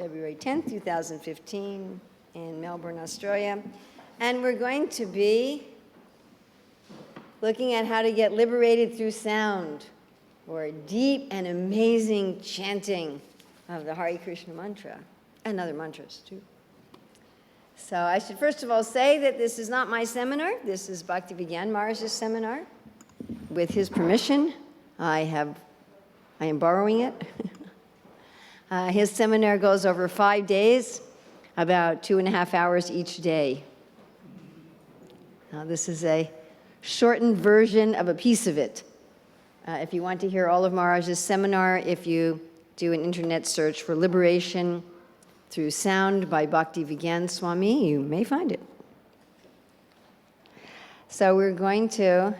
February 10th, 2015, in Melbourne, Australia. And we're going to be looking at how to get liberated through sound, or deep and amazing chanting of the Hare Krishna mantra, and other mantras too. So I should first of all say that this is not my seminar. This is Bhaktivedanta Maharaj's seminar. With his permission, I am borrowing it. His seminar goes over 5 days, about 2.5 hours each day. Now, this is a shortened version of a piece of it. If you want to hear all of Maharaj's seminar, if you do an internet search for Liberation Through Sound by Bhaktivedanta Swami, you may find it. So we're going to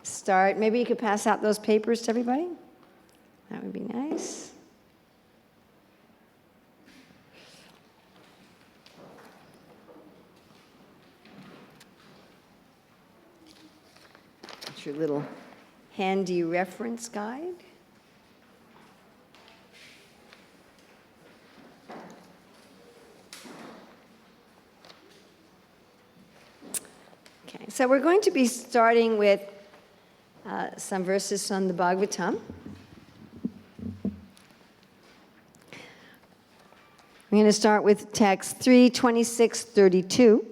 start. Maybe you could pass out those papers to everybody. That would be nice. That's your little handy reference guide. Okay, so we're going to be starting with some verses from the Bhagavatam. We're going to start with text 3:26-32,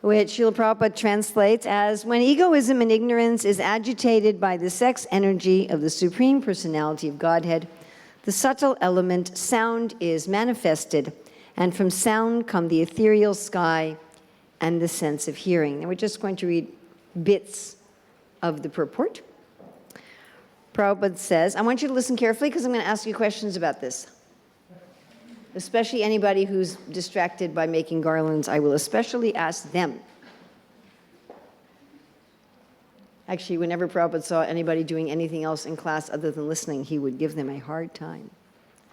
which Srila Prabhupada translates as, when egoism and ignorance is agitated by the sex energy of the Supreme Personality of Godhead, the subtle element sound is manifested, and from sound come the ethereal sky and the sense of hearing. And we're just going to read bits of the purport. Prabhupada says, I want you to listen carefully because I'm going to ask you questions about this. Especially anybody who's distracted by making garlands, I will especially ask them. Actually, whenever Prabhupada saw anybody doing anything else in class other than listening, he would give them a hard time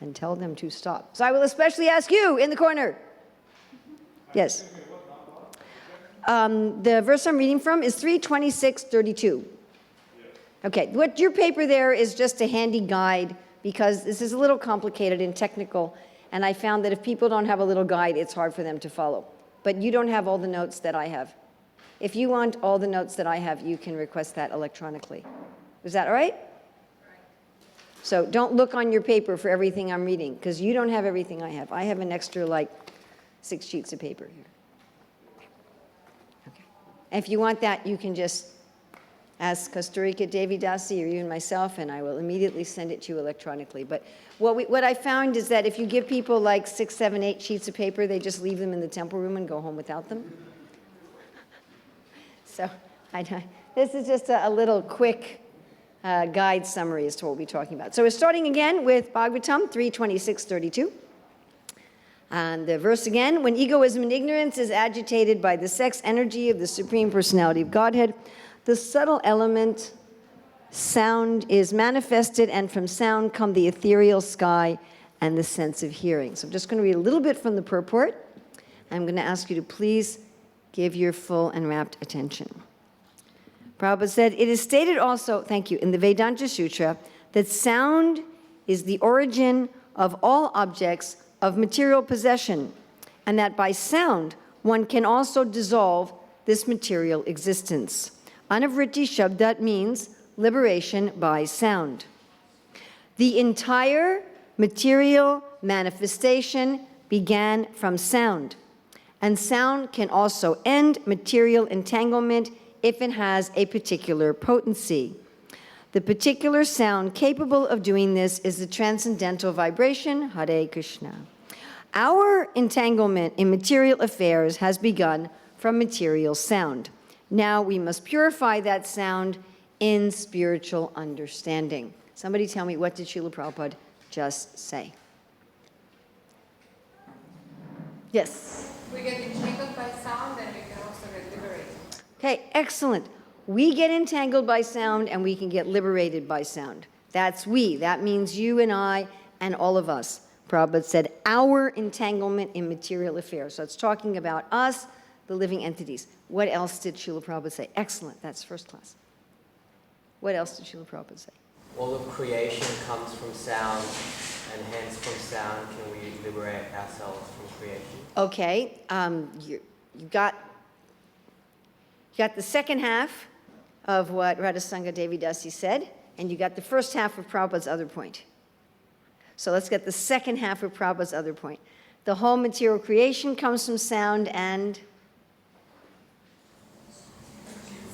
and tell them to stop. So I will especially ask you in the corner. Yes. The verse I'm reading from is 3:26-32. Okay, what your paper there is just a handy guide because this is a little complicated and technical, and I found that if people don't have a little guide, it's hard for them to follow. But you don't have all the notes that I have. If you want all the notes that I have, you can request that electronically. Is that all right? So don't look on your paper for everything I'm reading, because you don't have everything I have. I have an extra, 6 sheets of paper here. Okay. And if you want that, you can just ask Kosturika, Devi, Dasi, or you and myself, and I will immediately send it to you electronically. But what I found is that if you give people 6, 7, 8 sheets of paper, they just leave them in the temple room and go home without them. So this is just a little quick guide summary as to what we'll be talking about. So we're starting again with Bhagavatam 3:26-32. And the verse again, when egoism and ignorance is agitated by the sex energy of the Supreme Personality of Godhead, the subtle element sound is manifested, and from sound come the ethereal sky and the sense of hearing. So I'm just going to read a little bit from the purport. I'm going to ask you to please give your full and rapt attention. Prabhupada said, it is stated also, thank you, in the Vedanta Sutra, that sound is the origin of all objects of material possession, and that by sound one can also dissolve this material existence. Anavritti Shabdat means liberation by sound. The entire material manifestation began from sound, and sound can also end material entanglement if it has a particular potency. The particular sound capable of doing this is the transcendental vibration, Hare Krishna. Our entanglement in material affairs has begun from material sound. Now we must purify that sound in spiritual understanding. Somebody tell me, what did Srila Prabhupada just say? Yes? We get entangled by sound and we can also get liberated. Okay, excellent. We get entangled by sound and we can get liberated by sound. That's we. That means you and I and all of us. Prabhupada said, our entanglement in material affairs. So it's talking about us, the living entities. What else did Srila Prabhupada say? Excellent. That's first class. What else did Srila Prabhupada say? All of creation comes from sound, And hence from sound can we liberate ourselves from creation? Okay, you got the second half of what Radhasanga Devi Dasi said, and you got the first half of Prabhupada's other point. So let's get the second half of Prabhupada's other point. The whole material creation comes from sound and...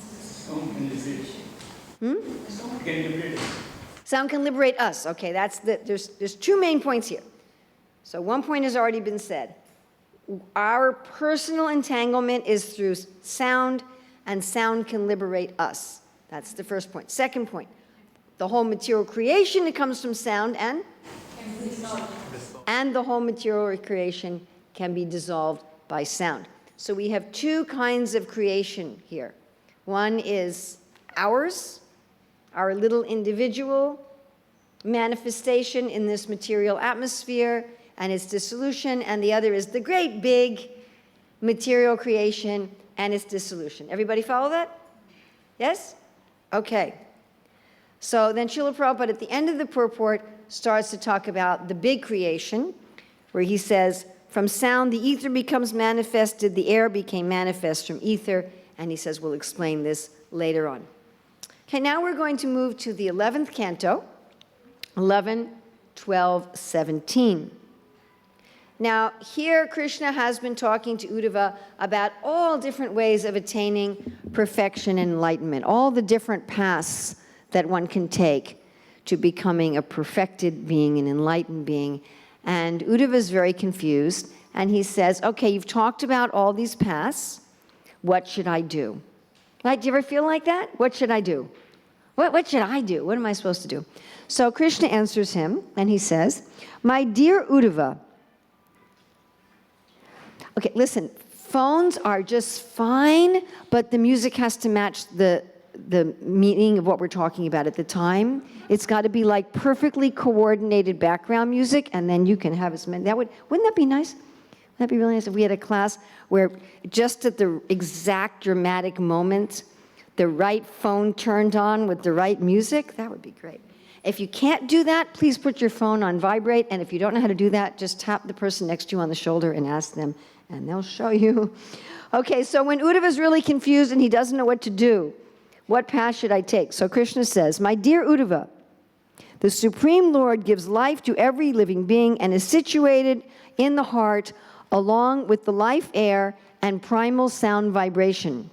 Sound can liberate. Sound can liberate us. Okay, there's two main points here. So one point has already been said. Our personal entanglement is through sound, and sound can liberate us. That's the first point. Second point, the whole material creation, it comes from sound, and the whole material creation can be dissolved by sound. So we have two kinds of creation here. One is ours, our little individual manifestation in this material atmosphere and its dissolution, and the other is the great big material creation and its dissolution. Everybody follow that? Yes? Okay. So then Srila Prabhupada at the end of the purport starts to talk about the big creation, where he says, from sound the ether becomes manifested, the air became manifest from ether, and he says we'll explain this later on. Okay, now we're going to move to the 11th canto, 11, 12, 17. Now, here Krishna has been talking to Uddhava about all different ways of attaining perfection and enlightenment, all the different paths that one can take to becoming a perfected being, an enlightened being. And Uddhava is very confused, and he says, okay, you've talked about all these paths. What should I do? Right? Do you ever feel like that? What should I do? What should I do? What am I supposed to do? So Krishna answers him, and he says, my dear Uddhava, okay, listen, phones are just fine, but the music has to match the meaning of what we're talking about at the time. It's got to be like perfectly coordinated background music, and then you can have as many. Wouldn't that be nice? Wouldn't that be really nice if we had a class where just at the exact dramatic moment, the right phone turned on with the right music? That would be great. If you can't do that, please put your phone on vibrate, and if you don't know how to do that, just tap the person next to you on the shoulder and ask them, and they'll show you. Okay, so when Uddhava is really confused and he doesn't know what to do, what path should I take? So Krishna says, my dear Uddhava, the Supreme Lord gives life to every living being and is situated in the heart along with the life air and primal sound vibration.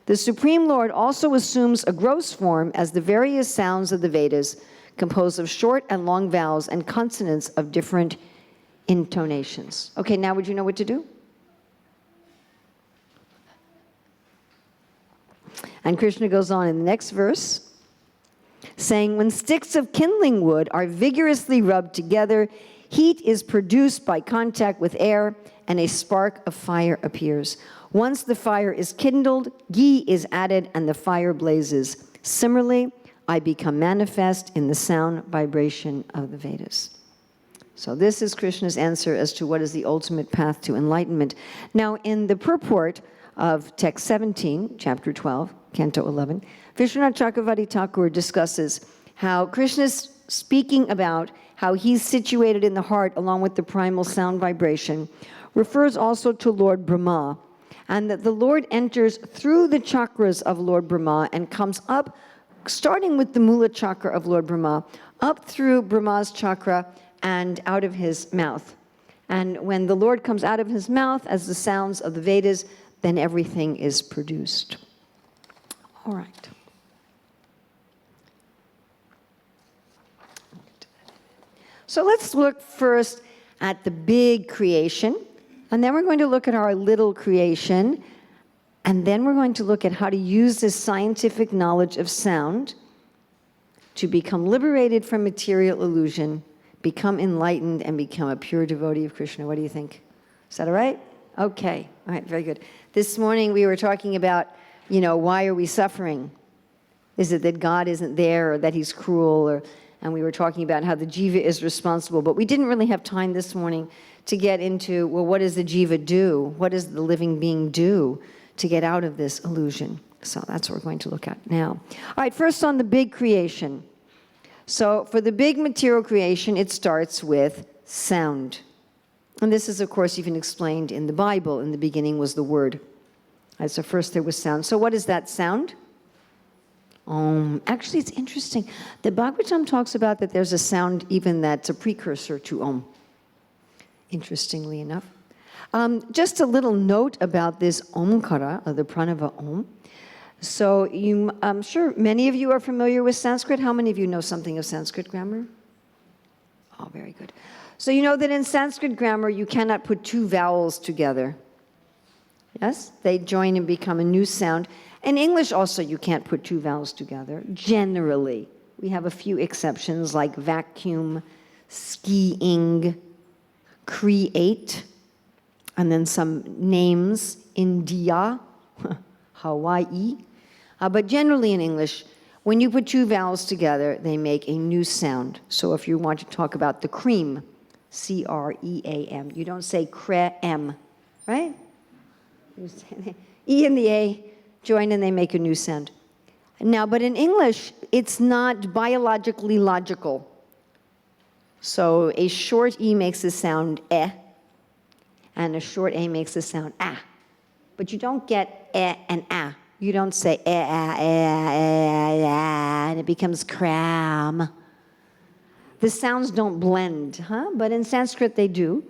The Supreme Lord also assumes a gross form as the various sounds of the Vedas, composed of short and long vowels and consonants of different intonations. Okay, now would you know what to do? And Krishna goes on in the next verse, saying, when sticks of kindling wood are vigorously rubbed together, heat is produced by contact with air, and a spark of fire appears. Once the fire is kindled, ghee is added, and the fire blazes. Similarly, I become manifest in the sound vibration of the Vedas. So this is Krishna's answer as to what is the ultimate path to enlightenment. Now, in the purport of text 17, chapter 12, canto 11, Vishwanath Chakravarti Thakur discusses how Krishna's speaking about how he's situated in the heart along with the primal sound vibration, refers also to Lord Brahma, and that the Lord enters through the chakras of Lord Brahma and comes up, starting with the Mula chakra of Lord Brahma, up through Brahma's chakra and out of his mouth. And when the Lord comes out of his mouth as the sounds of the Vedas, then everything is produced. All right. So let's look first at the big creation, and then we're going to look at our little creation, and then we're going to look at how to use this scientific knowledge of sound to become liberated from material illusion, become enlightened, and become a pure devotee of Krishna. What do you think? Is that all right? Okay. All right, very good. This morning we were talking about, why are we suffering? Is it that God isn't there, or that he's cruel, and we were talking about how the jiva is responsible, but we didn't really have time this morning to get into, well, what does the jiva do? What does the living being do to get out of this illusion? So that's what we're going to look at now. All right, first on the big creation. So for the big material creation, it starts with sound. And this is, of course, even explained in the Bible. In the beginning was the Word. And so first there was sound. So what is that sound? Om. Actually, it's interesting. The Bhagavatam talks about that there's a sound even that's a precursor to Om. Interestingly enough. Just a little note about this Omkara, or the Pranava Om. So I'm sure many of you are familiar with Sanskrit. How many of you know something of Sanskrit grammar? Oh, very good. So you know that in Sanskrit grammar, you cannot put two vowels together. Yes? They join and become a new sound. In English also, you can't put two vowels together, generally. We have a few exceptions like vacuum, skiing, create, and then some names, India, Hawaii. But generally in English, when you put two vowels together, they make a new sound. So if you want to talk about the cream, C-R-E-A-M, you don't say cre-em, right? You say E and the A join and they make a new sound. Now, but in English, it's not biologically logical. So a short E makes the sound eh, and a short A makes the sound ah. But you don't get eh and ah. You don't say eh, ah, eh, ah, eh, ah, and it becomes cram. The sounds don't blend, huh? But in Sanskrit they do.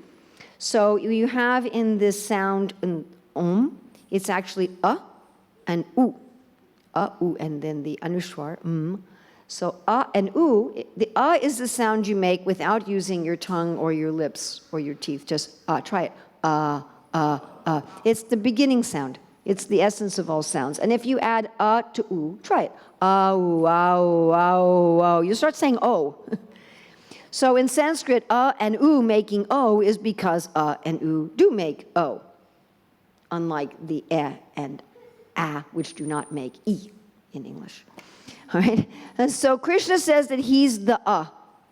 So you have in this sound om, it's actually and u. U, and then the anushwar, So and u, the is the sound you make without using your tongue or your lips or your teeth. Just try it. It's the beginning sound. It's the essence of all sounds. And if you add to u, try it. You start saying o. So in Sanskrit, and u making o is because and u do make o, unlike the and a, which do not make e in English. All right? And so Krishna says that he's the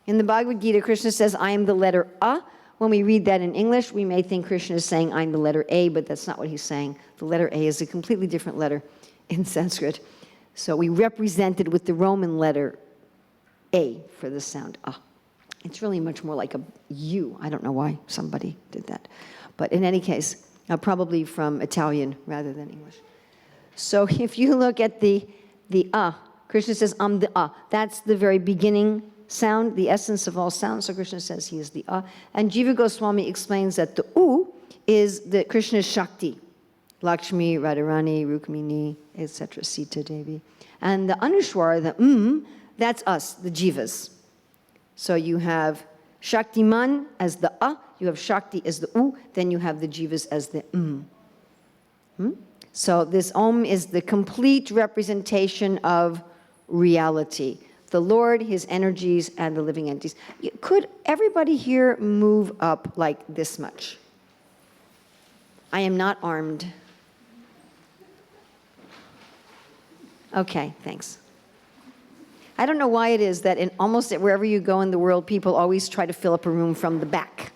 In the Bhagavad Gita, Krishna says, I am the letter a. When we read that in English, we may think Krishna is saying, I'm the letter a, but that's not what he's saying. The letter a is a completely different letter in Sanskrit. So we represent it with the Roman letter a for the sound a. It's really much more like a U. I don't know why somebody did that. But in any case, probably from Italian rather than English. So if you look at the Krishna says, I'm the That's the very beginning sound, the essence of all sounds. So Krishna says he is the And Jiva Goswami explains that the U is the Krishna's Shakti. Lakshmi, Radharani, Rukmini, etc., Sita Devi. And the Anushwar, the that's us, the Jivas. So you have Shaktiman as the you have Shakti as the U, then you have the Jivas as the So this Om is the complete representation of reality. The Lord, His energies, and the living entities. Could everybody here move up like this much? I am not armed. Okay, thanks. I don't know why it is that in almost wherever you go in the world, people always try to fill up a room from the back.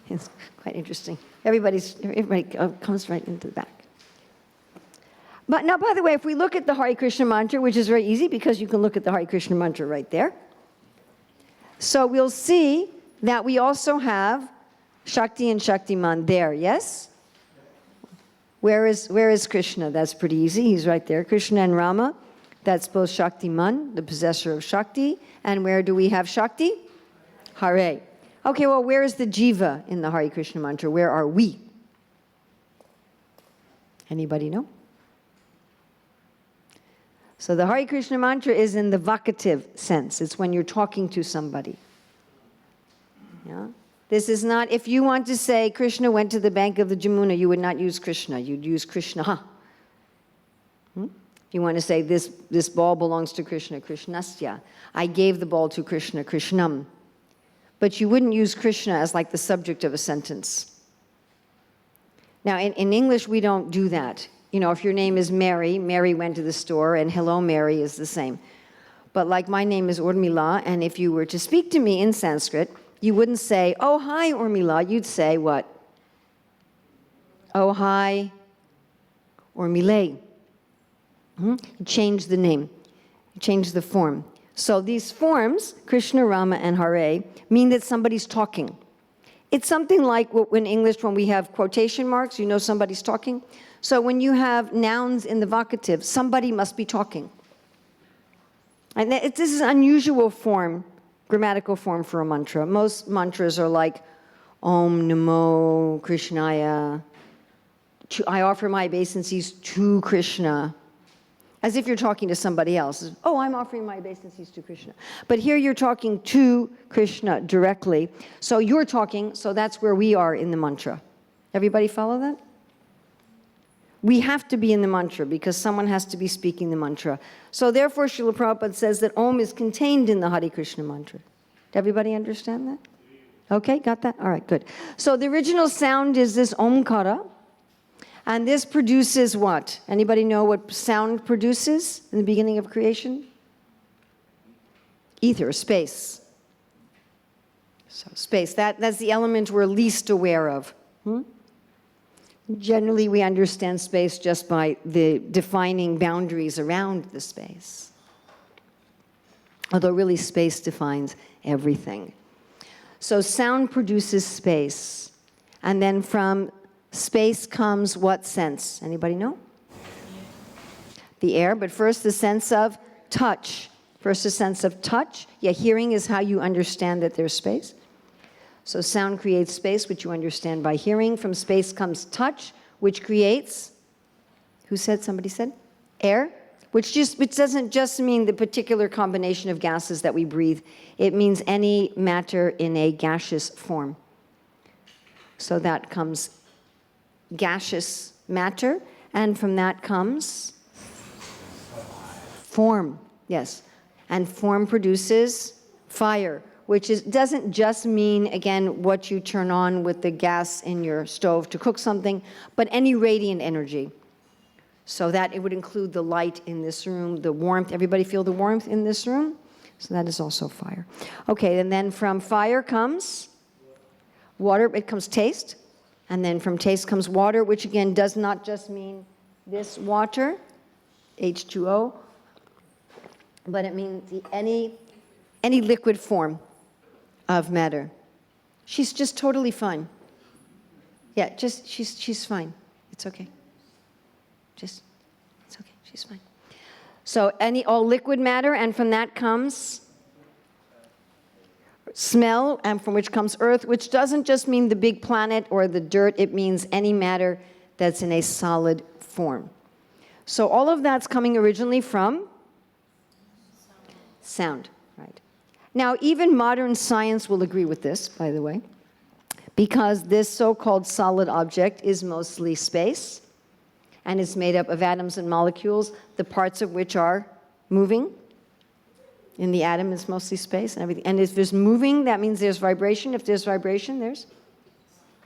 It's quite interesting. Everybody comes right into the back. But now, by the way, if we look at the Hare Krishna mantra, which is very easy because you can look at the Hare Krishna mantra right there. So we'll see that we also have Shakti and Shaktiman there, yes? Where is Krishna? That's pretty easy. He's right there. Krishna and Rama. That's both Shaktiman, the possessor of Shakti. And where do we have Shakti? Hare. Okay, well, where is the Jiva in the Hare Krishna mantra? Where are we? Anybody know? So the Hare Krishna mantra is in the vocative sense. It's when you're talking to somebody. Yeah? This is not, if you want to say Krishna went to the bank of the Jamuna, you would not use Krishna. You'd use Krishna. If you want to say this ball belongs to Krishna, Krishnasya. I gave the ball to Krishna, Krishnam. But you wouldn't use Krishna as like the subject of a sentence. Now, in English, we don't do that. You know, if your name is Mary, Mary went to the store, and hello, Mary is the same. But like my name is Urmila, and if you were to speak to me in Sanskrit, you wouldn't say, oh, hi, Urmila. You'd say what? Oh, hi, Urmile. You change the name. Change the form. So these forms, Krishna, Rama, and Hare, mean that somebody's talking. It's something like in English when we have quotation marks, you know somebody's talking. So when you have nouns in the vocative, somebody must be talking. And this is an unusual form, grammatical form for a mantra. Most mantras are like Om Namo Krishnaya. I offer my obeisances to Krishna. As if you're talking to somebody else. Oh, I'm offering my obeisances to Krishna. But here you're talking to Krishna directly. So you're talking, so that's where we are in the mantra. Everybody follow that? We have to be in the mantra because someone has to be speaking the mantra. So therefore, Srila Prabhupada says that Om is contained in the Hare Krishna mantra. Did everybody understand that? Okay, got that? All right, good. So the original sound is this Omkara. And this produces what? Anybody know what sound produces in the beginning of creation? Ether, space. So space, that's the element we're least aware of. Generally, we understand space just by the defining boundaries around the space. Although really space defines everything. So sound produces space. And then from space comes what sense? Anybody know? The air, but first the sense of touch. First the sense of touch. Yeah, hearing is how you understand that there's space. So sound creates space, which you understand by hearing. From space comes touch, which creates, who said, somebody said? Air, which doesn't just mean the particular combination of gases that we breathe. It means any matter in a gaseous form. So that comes gaseous matter, and from that comes form, yes. And form produces fire, which doesn't just mean, again, what you turn on with the gas in your stove to cook something, but any radiant energy. So that it would include the light in this room, the warmth. Everybody feel the warmth in this room? So that is also fire. Okay, and then from fire comes water, it comes taste. And then from taste comes water, which again does not just mean this water, H2O, but it means any liquid form of matter. She's just totally fine. Yeah, just she's fine. It's okay. It's okay. She's fine. So all liquid matter, and from that comes smell, and from which comes earth, which doesn't just mean the big planet or the dirt. It means any matter that's in a solid form. So all of that's coming originally from sound. Right. Now, even modern science will agree with this, by the way, because this so-called solid object is mostly space, and it's made up of atoms and molecules, the parts of which are moving. In the atom, it's mostly space and everything. And if there's moving, that means there's vibration. If there's vibration, there's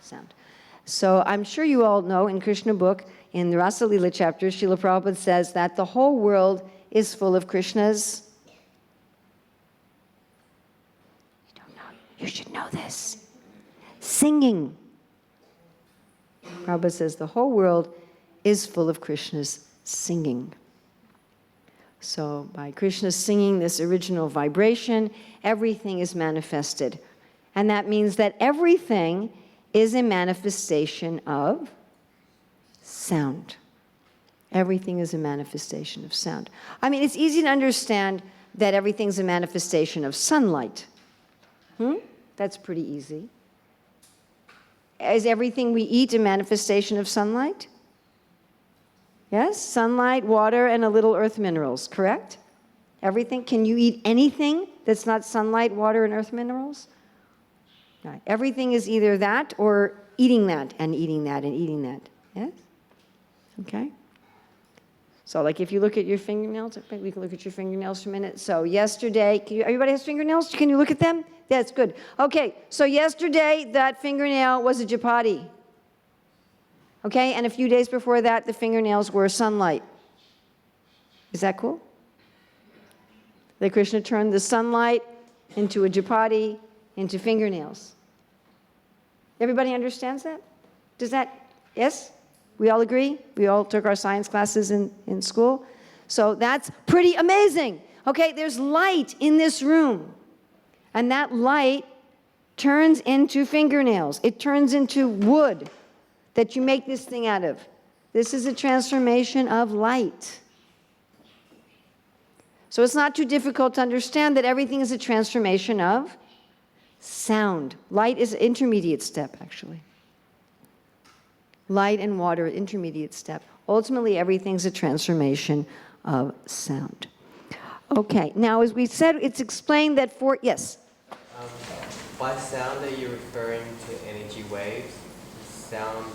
sound. So I'm sure you all know in Krishna book, in the Rasa Lila chapter, Srila Prabhupada says that the whole world is full of Krishna's. You don't know. You should know this. Singing. Prabhupada says the whole world is full of Krishna's singing. So by Krishna singing this original vibration, everything is manifested. And that means that everything is a manifestation of sound. Everything is a manifestation of sound. I mean, it's easy to understand that everything's a manifestation of sunlight. That's pretty easy. Is everything we eat a manifestation of sunlight? Yes, sunlight, water, and a little earth minerals, correct? Everything. Can you eat anything that's not sunlight, water, and earth minerals? Right. Everything is either that or eating that and eating that and eating that. Yes? Okay. So like if you look at your fingernails, we can look at your fingernails for a minute. So yesterday, everybody has fingernails? Can you look at them? That's good. Okay, so yesterday that fingernail was a chapati. Okay, and a few days before that, the fingernails were sunlight. Is that cool? That Krishna turned the sunlight into a chapati, into fingernails. Everybody understands that? Does that, yes? We all agree? We all took our science classes in school? So that's pretty amazing. Okay, there's light in this room. And that light turns into fingernails. It turns into wood that you make this thing out of. This is a transformation of light. So it's not too difficult to understand that everything is a transformation of sound. Light is an intermediate step, actually. Light and water, intermediate step. Ultimately, everything's a transformation of sound. Okay, now as we said, it's explained that yes? By sound, are you referring to energy waves? Sound,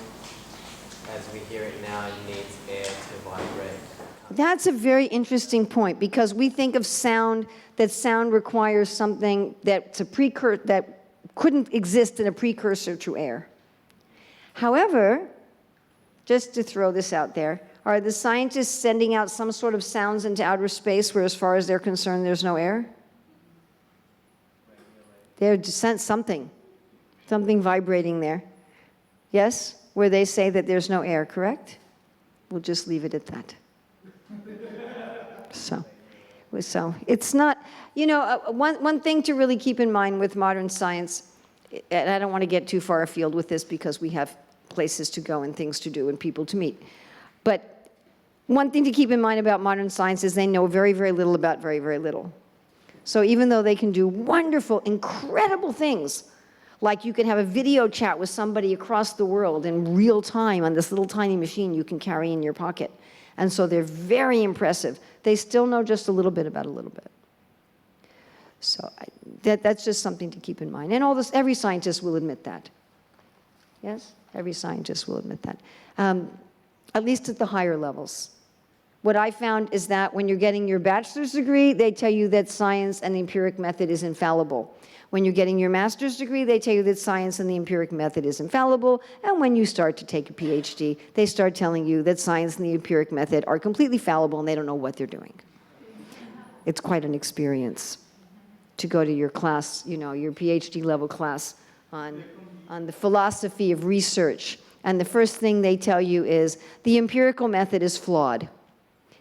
as we hear it now, needs air to vibrate. That's a very interesting point, because we think of sound, that sound requires something that's that couldn't exist in a precursor to air. However, just to throw this out there, are the scientists sending out some sort of sounds into outer space where, as far as they're concerned, there's no air? They're sent something vibrating there. Yes? Where they say that there's no air, correct? We'll just leave it at that. So it's not, one thing to really keep in mind with modern science, and I don't want to get too far afield with this because we have places to go and things to do and people to meet. But one thing to keep in mind about modern science is they know very, very little about very, very little. So even though they can do wonderful, incredible things, like you can have a video chat with somebody across the world in real time on this little tiny machine you can carry in your pocket. And so they're very impressive. They still know just a little bit about a little bit. So that's just something to keep in mind. And every scientist will admit that. Yes? Every scientist will admit that. At least at the higher levels. What I found is that when you're getting your bachelor's degree, they tell you that science and the empiric method is infallible. When you're getting your master's degree, they tell you that science and the empiric method is infallible. And when you start to take a PhD, they start telling you that science and the empiric method are completely fallible and they don't know what they're doing. It's quite an experience to go to your class, your PhD level class on the philosophy of research. And the first thing they tell you is the empirical method is flawed.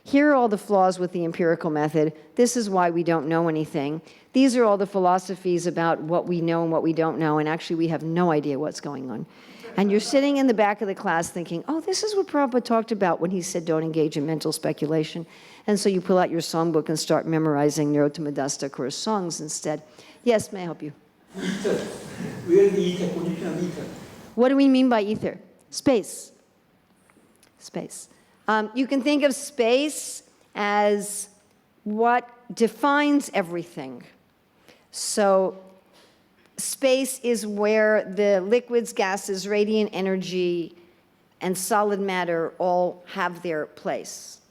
Here are all the flaws with the empirical method. This is why we don't know anything. These are all the philosophies about what we know and what we don't know, and actually we have no idea what's going on. And you're sitting in the back of the class thinking, oh, this is what Prabhupada talked about when he said don't engage in mental speculation. And so you pull out your songbook and start memorizing Narottama Das Thakur's songs instead. Yes, may I help you? Ether. Where is the ether? Position of ether. What do we mean by ether? Space. Space. You can think of space as what defines everything. So space is where the liquids, gases, radiant energy, and solid matter all have their place.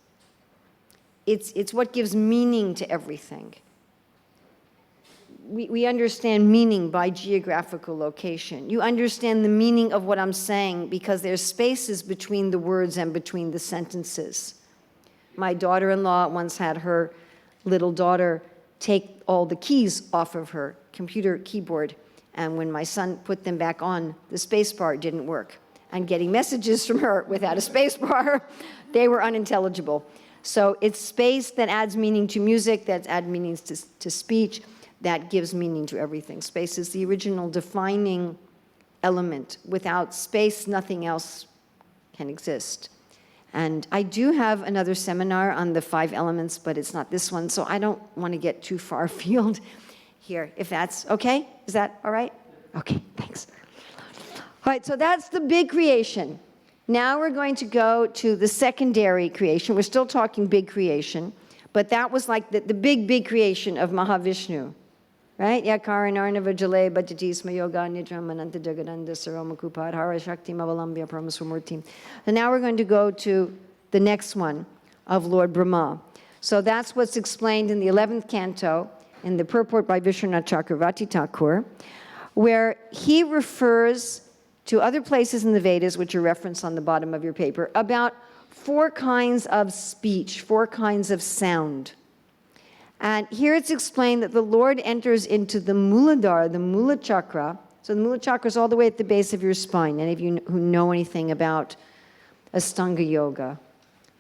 It's what gives meaning to everything. We understand meaning by geographical location. You understand the meaning of what I'm saying because there's spaces between the words and between the sentences. My daughter-in-law once had her little daughter take all the keys off of her computer keyboard, and when my son put them back on, the space bar didn't work. And getting messages from her without a space bar, they were unintelligible. So it's space that adds meaning to music, that adds meanings to speech, that gives meaning to everything. Space is the original defining element. Without space, nothing else can exist. And I do have another seminar on the 5 elements, but it's not this one, so I don't want to get too far afield here, if that's okay? Is that all right? Okay, thanks. All right, so that's the big creation. Now we're going to go to the secondary creation. We're still talking big creation, but that was like the big creation of Mahavishnu. Right? Yakaranarnava Jale Bhajatisma Yoga Nidram Ananta Jagadanda Saromakupad Hara Shakti Mavalambya Paramaswamurti. And now we're going to go to the next one of Lord Brahma. So that's what's explained in the 11th canto in the purport by Vishwanath Chakravarti Thakur, where he refers to other places in the Vedas, which are referenced on the bottom of your paper, about 4 kinds of speech, 4 kinds of sound. And here it's explained that the Lord enters into the Muladhara, the Mula Chakra. So the Mula Chakra is all the way at the base of your spine. Any of you who know anything about Astanga Yoga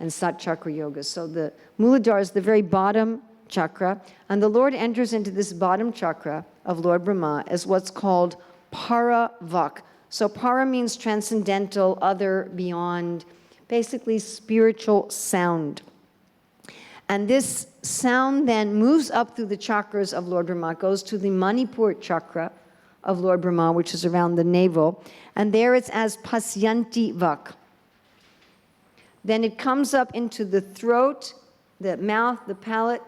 and Sat Chakra Yoga. So the Muladhara is the very bottom chakra, and the Lord enters into this bottom chakra of Lord Brahma as what's called Para-Vak. So para means transcendental, other, beyond, basically spiritual sound. And this sound then moves up through the chakras of Lord Brahma, goes to the Manipur chakra of Lord Brahma, which is around the navel, and there it's as Pasyanti Vak. Then it comes up into the throat, the mouth, the palate,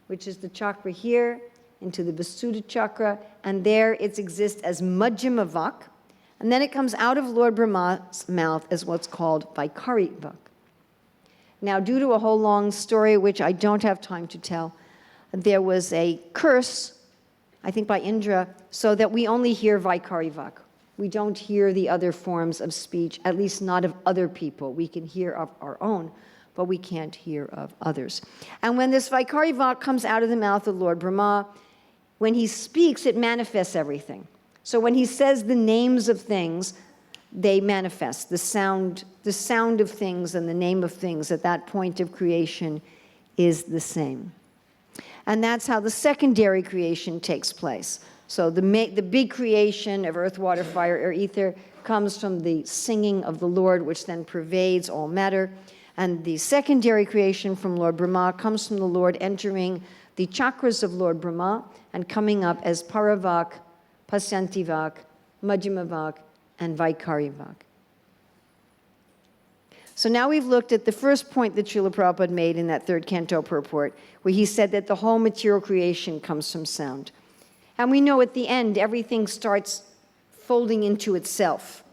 which is the chakra here, into the Visuddha chakra, and there it exists as Majjhima Vak. And then it comes out of Lord Brahma's mouth as what's called Vaikari Vak. Now, due to a whole long story, which I don't have time to tell, there was a curse, I think by Indra, so that we only hear Vaikari Vak. We don't hear the other forms of speech, at least not of other people. We can hear of our own, but we can't hear of others. And when this Vaikari Vak comes out of the mouth of Lord Brahma, when he speaks, it manifests everything. So when he says the names of things, they manifest. The sound of things and the name of things at that point of creation is the same. And that's how the secondary creation takes place. So the big creation of earth, water, fire, air, ether comes from the singing of the Lord, which then pervades all matter. And the secondary creation from Lord Brahma comes from the Lord entering the chakras of Lord Brahma and coming up as Paravak, Pasyanti Vak, Majjhima Vak, and Vaikari Vak. So now we've looked at the first point that Srila Prabhupada made in that third canto purport, where he said that the whole material creation comes from sound. And we know at the end, everything starts folding into itself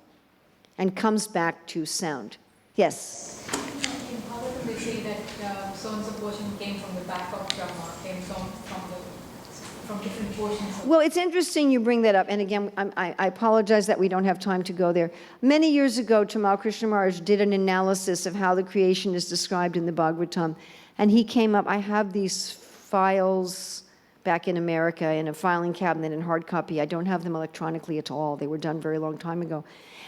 and comes back to sound. Yes? In Bhagavatam, they say that so-and-so portion came from the back of Brahma, came from different portions. Well, it's interesting you bring that up. And again, I apologize that we don't have time to go there. Many years ago, Tamal Krishna Maharaj did an analysis of how the creation is described in the Bhagavatam. And he came up, I have these files back in America in a filing cabinet in hard copy. I don't have them electronically at all. They were done a very long time ago.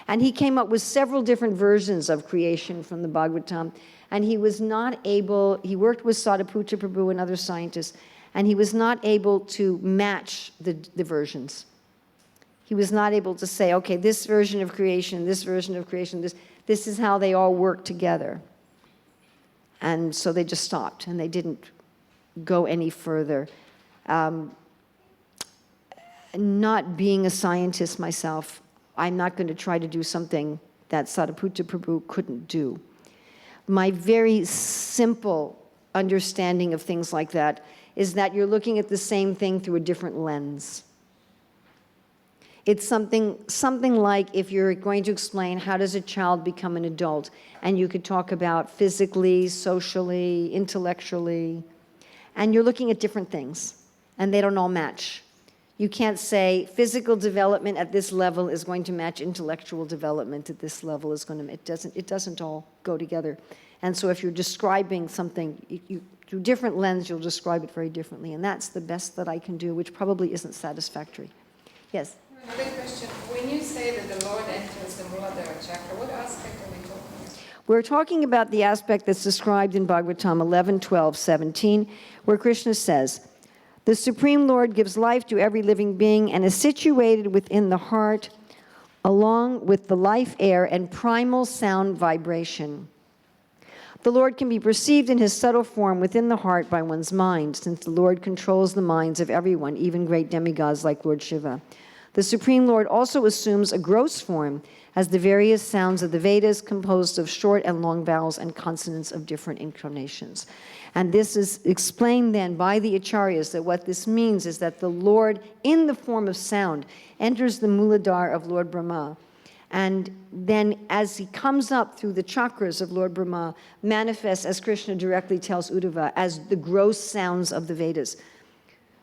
And he came up with several different versions of creation from the Bhagavatam. And he was not able, he worked with Sadaputa Prabhu and other scientists, and he was not able to match the versions. He was not able to say, okay, this version of creation, this is how they all work together. And so they just stopped, and they didn't go any further. Not being a scientist myself, I'm not going to try to do something that Sadaputa Prabhu couldn't do. My very simple understanding of things like that is that you're looking at the same thing through a different lens. It's something like if you're going to explain how does a child become an adult, and you could talk about physically, socially, intellectually, and you're looking at different things, and they don't all match. You can't say physical development at this level is going to match intellectual development at this level is going to, it doesn't all go together. And so if you're describing something, through different lens, you'll describe it very differently. And that's the best that I can do, which probably isn't satisfactory. Yes? Another question. When you say that the Lord enters the Muladhara chakra, what aspect are we talking about? We're talking about the aspect that's described in Bhagavatam 11, 12, 17, where Krishna says, the Supreme Lord gives life to every living being and is situated within the heart along with the life air and primal sound vibration. The Lord can be perceived in his subtle form within the heart by one's mind, since the Lord controls the minds of everyone, even great demigods like Lord Shiva. The Supreme Lord also assumes a gross form as the various sounds of the Vedas composed of short and long vowels and consonants of different intonations. And this is explained then by the Acharyas that what this means is that the Lord, in the form of sound, enters the Muladhara of Lord Brahma. And then as he comes up through the chakras of Lord Brahma, manifests, as Krishna directly tells Uddhava, as the gross sounds of the Vedas.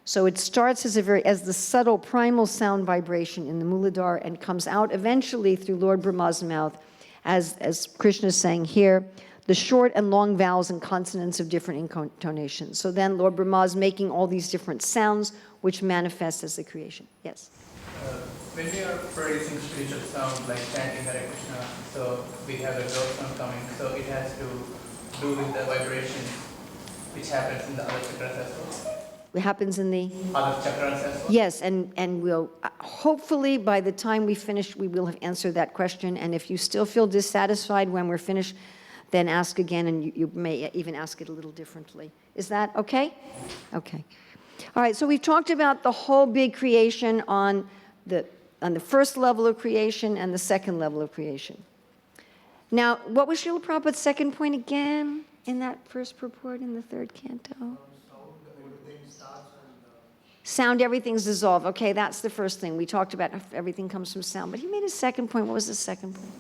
So it starts as the subtle primal sound vibration in the Muladhara and comes out eventually through Lord Brahma's mouth, as Krishna is saying here, the short and long vowels and consonants of different intonations. So then Lord Brahma is making all these different sounds which manifest as the creation. Yes? When we are producing spiritual sound like chanting Hare Krishna, so we have a gross sound coming, so it has to do with the vibration which happens in the other chakras as well. It happens in the... Other chakras as well. Yes, and we'll, hopefully by the time we finish, we will have answered that question. And if you still feel dissatisfied when we're finished, then ask again, and you may even ask it a little differently. Is that okay? Okay. All right, so we've talked about the whole big creation on the first level of creation and the second level of creation. Now, what was Srila Prabhupada's second point again in that first purport in the third canto? Sound, everything's dissolved. Okay, that's the first thing. We talked about everything comes from sound. But he made a second point. What was the second point?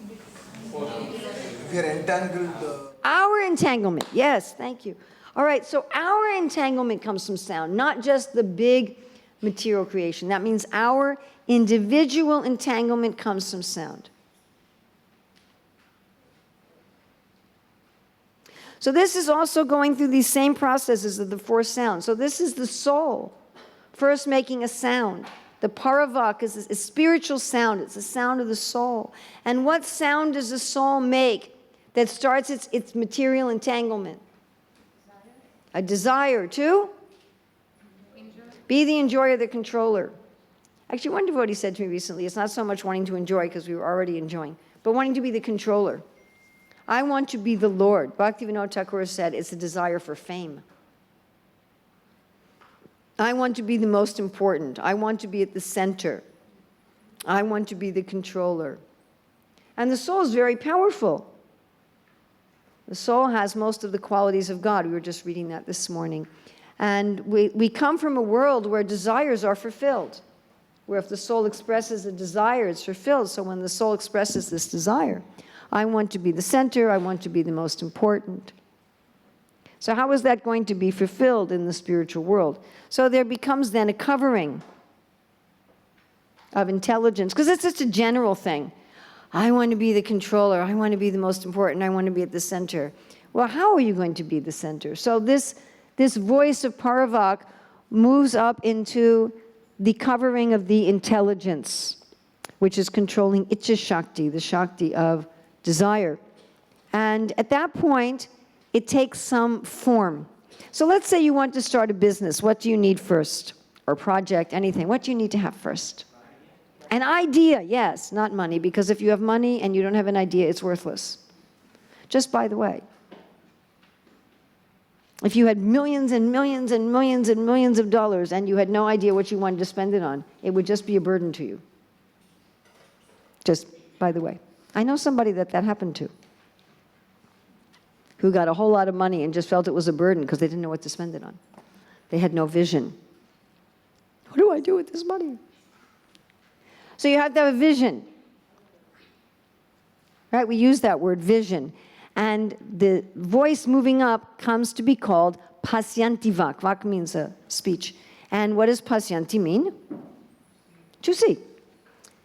If you're entangled... Our entanglement. Yes, thank you. All right, so our entanglement comes from sound, not just the big material creation. That means our individual entanglement comes from sound. So this is also going through these same processes of the four sounds. So this is the soul first making a sound. The paravak is a spiritual sound. It's the sound of the soul. And what sound does the soul make that starts its material entanglement? A desire to be the enjoyer, the controller. Actually, one devotee said to me recently, it's not so much wanting to enjoy, because we were already enjoying, but wanting to be the controller. I want to be the Lord. Bhaktivedanta Thakur said it's a desire for fame. I want to be the most important. I want to be at the center. I want to be the controller. And the soul is very powerful. The soul has most of the qualities of God. We were just reading that this morning. And we come from a world where desires are fulfilled, where if the soul expresses a desire, it's fulfilled. So when the soul expresses this desire, I want to be the center, I want to be the most important. So how is that going to be fulfilled in the spiritual world? So there becomes then a covering of intelligence, because it's just a general thing. I want to be the controller, I want to be the most important, I want to be at the center. Well, how are you going to be the center? So this voice of Paravak moves up into the covering of the intelligence, which is controlling Icha Shakti, the Shakti of desire. And at that point, it takes some form. So let's say you want to start a business. What do you need first? Or project, anything. What do you need to have first? An idea, yes, not money, because if you have money and you don't have an idea, it's worthless. Just by the way. If you had millions and millions and millions and millions of dollars and you had no idea what you wanted to spend it on, it would just be a burden to you. Just by the way. I know somebody that happened to, who got a whole lot of money and just felt it was a burden because they didn't know what to spend it on. They had no vision. What do I do with this money? So you have to have a vision. Right? We use that word, vision. And the voice moving up comes to be called pasyanti vak. Vak means a speech. And what does pasyanti mean? To see.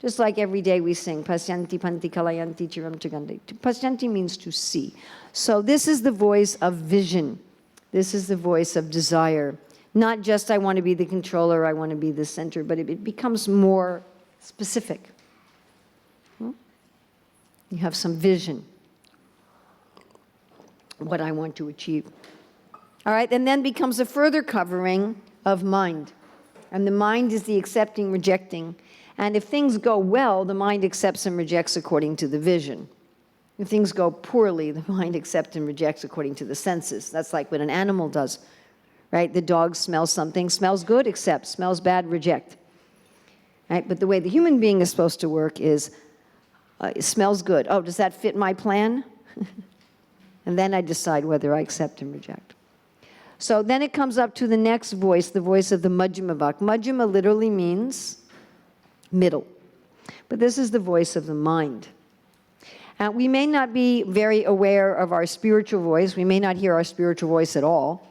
Just like every day we sing, pasyanti panti kalayanti chiram chagandi. Pasyanti means to see. So this is the voice of vision. This is the voice of desire. Not just I want to be the controller, I want to be the center, but it becomes more specific. You have some vision, what I want to achieve. All right, and then becomes a further covering of mind. And the mind is the accepting, rejecting. And if things go well, the mind accepts and rejects according to the vision. If things go poorly, the mind accepts and rejects according to the senses. That's like what an animal does, right? The dog smells something, smells good, accept, smells bad, reject. Right? But the way the human being is supposed to work is, it smells good. Oh, does that fit my plan? And then I decide whether I accept and reject. So then it comes up to the next voice, the voice of the Majjhima Vak. Majjhima literally means middle. But this is the voice of the mind. We may not be very aware of our spiritual voice. We may not hear our spiritual voice at all,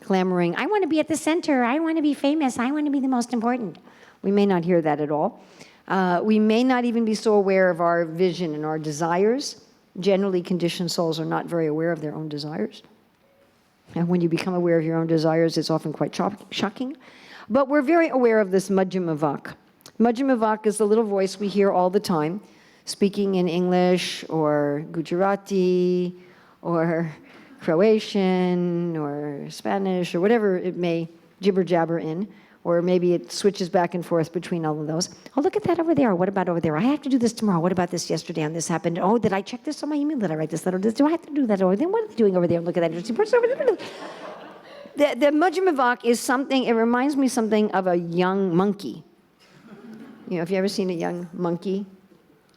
clamoring, I want to be at the center, I want to be famous, I want to be the most important. We may not hear that at all. We may not even be so aware of our vision and our desires. Generally, conditioned souls are not very aware of their own desires. And when you become aware of your own desires, it's often quite shocking. But we're very aware of this Majjhima Vak. Majjhima Vak is the little voice we hear all the time, speaking in English or Gujarati or Croatian or Spanish or whatever it may jibber jabber in, or maybe it switches back and forth between all of those. Oh, look at that over there. What about over there? I have to do this tomorrow. What about this yesterday and this happened? Oh, did I check this on my email? Did I write this letter? Do I have to do that over there? What are they doing over there? Look at that interesting person over there. The Majjhima Vak is something, it reminds me something of a young monkey. You know, have you ever seen a young monkey?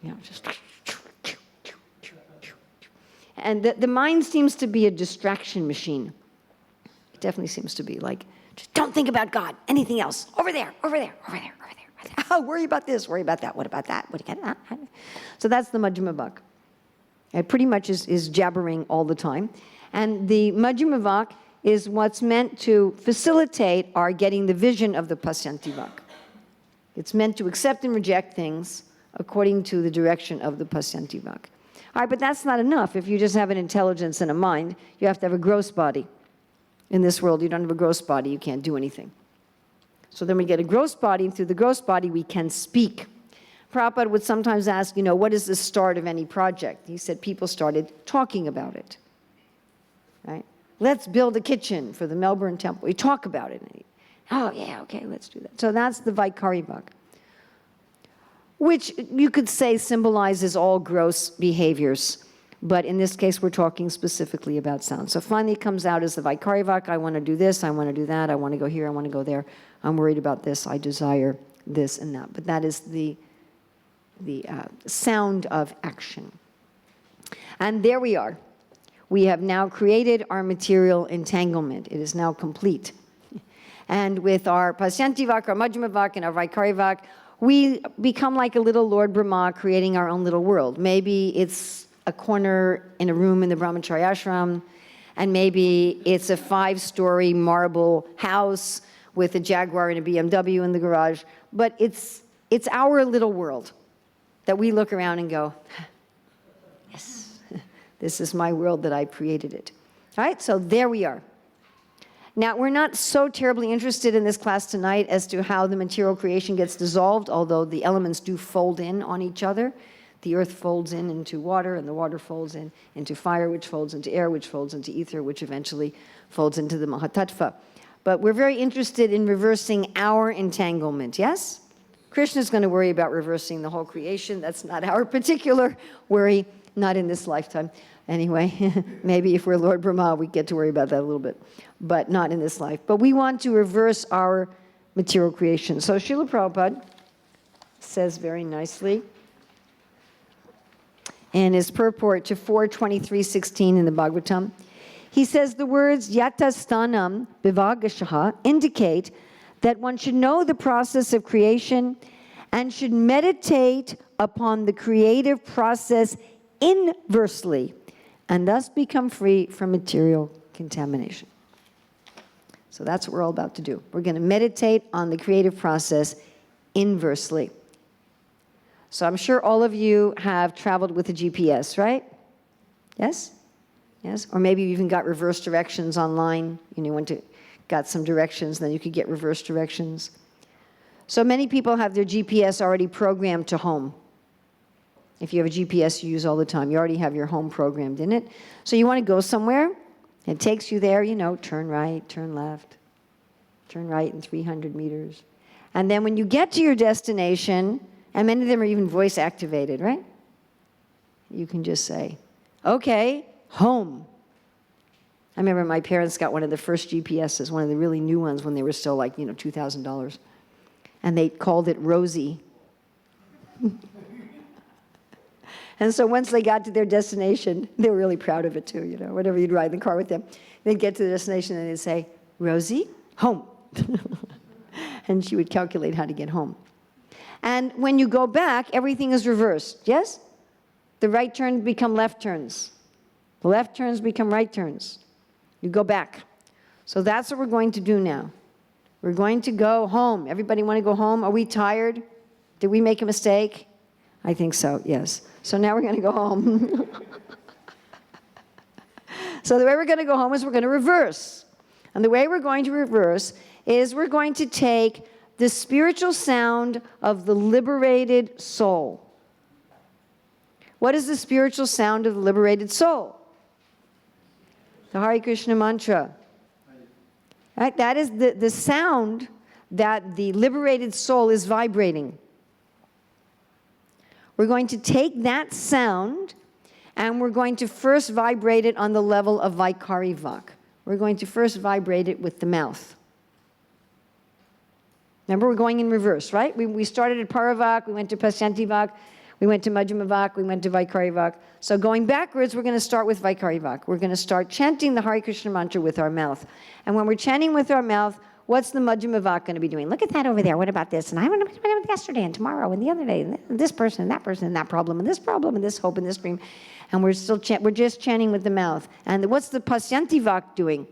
You know, just... And the mind seems to be a distraction machine. It definitely seems to be like, just don't think about God, anything else. Over there, over there, over there, over there. Over there. Oh, worry about this, worry about that. What about that? What again? So that's the Majjhima Vak. It pretty much is jabbering all the time. And the Majjhima Vak is what's meant to facilitate our getting the vision of the Pasyanti Vak. It's meant to accept and reject things according to the direction of the Pasyanti Vak. All right, but that's not enough. If you just have an intelligence and a mind, you have to have a gross body. In this world, you don't have a gross body, you can't do anything. So then we get a gross body, and through the gross body, we can speak. Prabhupada would sometimes ask, you know, what is the start of any project? He said people started talking about it, right? Let's build a kitchen for the Melbourne temple. We talk about it. Oh, yeah, okay, let's do that. So that's the Vaikari Vak, which you could say symbolizes all gross behaviors. But in this case, we're talking specifically about sound. So finally it comes out as the Vaikari Vak. I want to do this, I want to do that, I want to go here, I want to go there. I'm worried about this, I desire this and that. But that is the sound of action. And there we are. We have now created our material entanglement. It is now complete. And with our Pasyanti Vak, our Majjhima Vak, and our Vaikari Vak, we become like a little Lord Brahma creating our own little world. Maybe it's a corner in a room in the Brahmacharya ashram, and maybe it's a 5-story marble house with a Jaguar and a BMW in the garage, but it's our little world that we look around and go, yes, this is my world that I created it. All right, so there we are. Now, we're not so terribly interested in this class tonight as to how the material creation gets dissolved, although the elements do fold in on each other. The earth folds in into water, and the water folds in into fire, which folds into air, which folds into ether, which eventually folds into the Mahatattva. But we're very interested in reversing our entanglement, yes? Krishna's going to worry about reversing the whole creation. That's not our particular worry, not in this lifetime. Anyway, maybe if we're Lord Brahma, we get to worry about that a little bit, but not in this life. But we want to reverse our material creation. So Srila Prabhupada says very nicely in his purport to 4:23:16 in the Bhagavatam, he says the words yatastanam vivagashaha indicate that one should know the process of creation and should meditate upon the creative process inversely and thus become free from material contamination. So that's what we're all about to do. We're going to meditate on the creative process inversely. So I'm sure all of you have traveled with a GPS, right? Yes? Yes? Or maybe you even got reverse directions online. You know, got some directions, then you could get reverse directions. So many people have their GPS already programmed to home. If you have a GPS you use all the time, you already have your home programmed in it. So you want to go somewhere, it takes you there, you know, turn right, turn left, turn right in 300 meters. And then when you get to your destination, and many of them are even voice activated, right? You can just say, okay, home. I remember my parents got one of the first GPSs, one of the really new ones when they were still like, you know, $2,000. And they called it Rosie. And so once they got to their destination, they were really proud of it too, you know, whenever you'd ride in the car with them. They'd get to the destination and they'd say, Rosie, home. And she would calculate how to get home. And when you go back, everything is reversed, yes? The right turns become left turns. The left turns become right turns. You go back. So that's what we're going to do now. We're going to go home. Everybody want to go home? Are we tired? Did we make a mistake? I think so, yes. So now we're going to go home. So the way we're going to go home is we're going to reverse. And the way we're going to reverse is we're going to take the spiritual sound of the liberated soul. What is the spiritual sound of the liberated soul? The Hare Krishna mantra. Right? That is the sound that the liberated soul is vibrating. We're going to take that sound and we're going to first vibrate it on the level of Vaikari Vak. We're going to first vibrate it with the mouth. Remember, we're going in reverse, right? We started at Paravak, we went to Pasyanti Vak, we went to Majjhima Vak, we went to Vaikari Vak. So going backwards, we're going to start with Vaikari Vak. We're going to start chanting the Hare Krishna mantra with our mouth. And when we're chanting with our mouth, what's the Majjhima Vak going to be doing? Look at that over there. What about this? And I went yesterday and tomorrow and the other day, and this person and that problem and this hope and this dream. And we're just chanting with the mouth. And what's the Pasyanti Vak doing?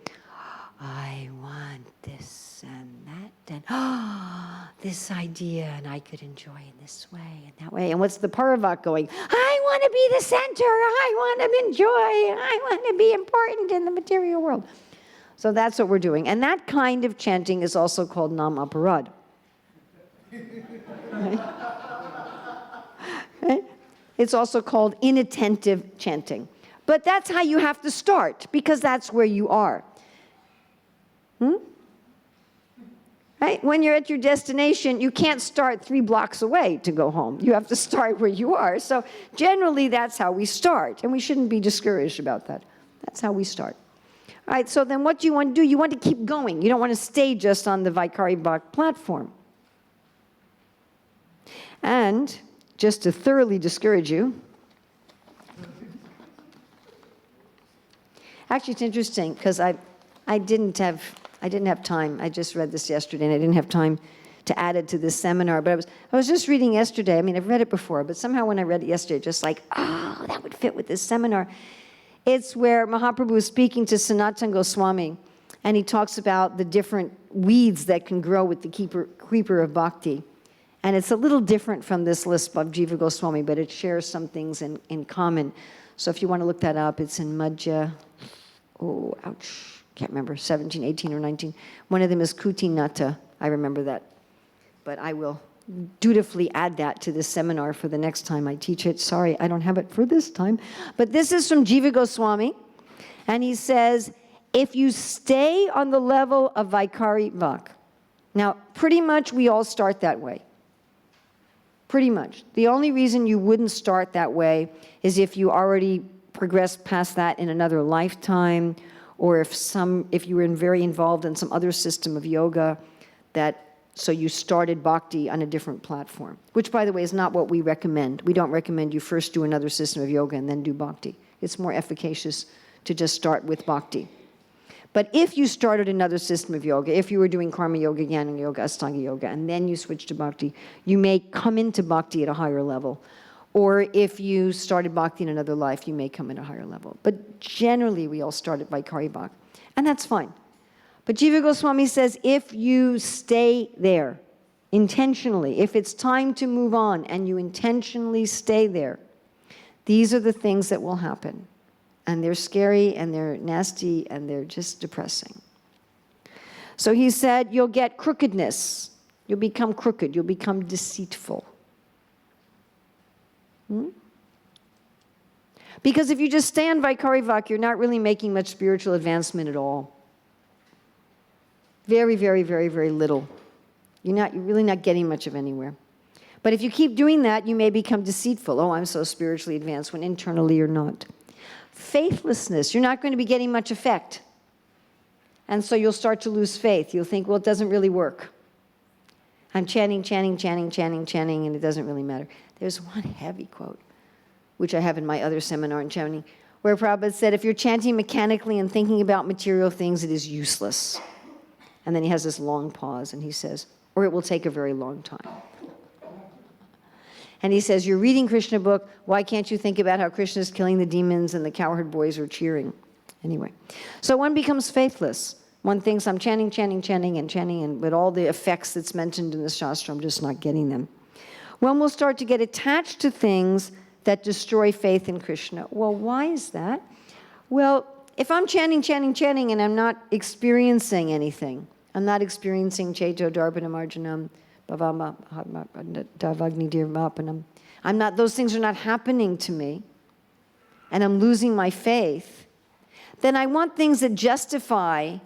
I want this and that and this idea, and I could enjoy in this way and that way. And what's the Paravak going? I want to be the center. I want to enjoy. I want to be important in the material world. So that's what we're doing. And that kind of chanting is also called Nam Aparad. Right? Right? It's also called inattentive chanting. But that's how you have to start, because that's where you are. Right? When you're at your destination, you can't start 3 blocks away to go home. You have to start where you are. So generally, that's how we start. And we shouldn't be discouraged about that. That's how we start. All right, so then what do you want to do? You want to keep going. You don't want to stay just on the Vaikari Bhak platform. And just to thoroughly discourage you, actually it's interesting because I didn't have time. I just read this yesterday and I didn't have time to add it to this seminar. But I was just reading yesterday. I mean, I've read it before, but somehow when I read it yesterday, just like, oh, that would fit with this seminar. It's where Mahaprabhu is speaking to Sanatana Goswami, and he talks about the different weeds that can grow with the creeper of bhakti. And it's a little different from this list of Jiva Goswami, but it shares some things in common. So if you want to look that up, it's in Madhya, can't remember, 17, 18, or 19. One of them is Kuti Nata. I remember that. But I will dutifully add that to this seminar for the next time I teach it. Sorry, I don't have it for this time. But this is from Jiva Goswami. And he says, if you stay on the level of Vaikari Vak, now pretty much we all start that way. Pretty much. The only reason you wouldn't start that way is if you already progressed past that in another lifetime, or if you were very involved in some other system of yoga, so you started bhakti on a different platform, which, by the way, is not what we recommend. We don't recommend you first do another system of yoga and then do bhakti. It's more efficacious to just start with bhakti. But if you started another system of yoga, if you were doing karma yoga, jnana yoga, astanga yoga, and then you switched to bhakti, you may come into bhakti at a higher level. Or if you started bhakti in another life, you may come at a higher level. But generally, we all start at Vaikari Bhak. And that's fine. But Jiva Goswami says, if you stay there intentionally, if it's time to move on and you intentionally stay there, these are the things that will happen. And they're scary, and they're nasty, and they're just depressing. So he said, you'll get crookedness. You'll become crooked. You'll become deceitful. Because if you just stay on Vaikari Vak, you're not really making much spiritual advancement at all. Very, very, very, very little. You're really not getting much of anywhere. But if you keep doing that, you may become deceitful. Oh, I'm so spiritually advanced, when internally you're not. Faithlessness, you're not going to be getting much effect. And so you'll start to lose faith. You'll think, well, it doesn't really work. I'm chanting, and it doesn't really matter. There's one heavy quote, which I have in my other seminar in chanting, where Prabhupada said, if you're chanting mechanically and thinking about material things, it is useless. And then he has this long pause, and he says, or it will take a very long time. And he says, you're reading Krishna book, why can't you think about how Krishna is killing the demons and the cowherd boys are cheering? Anyway, so one becomes faithless. One thinks, I'm chanting, and with all the effects that's mentioned in the Shastra, I'm just not getting them. One will start to get attached to things that destroy faith in Krishna. Well, why is that? Well, if I'm chanting, and I'm not experiencing anything, I'm not experiencing Cheto Darpanam Arjanam, Davagni Dirvapanam. Those things are not happening to me, and I'm losing my faith, then I want things that justify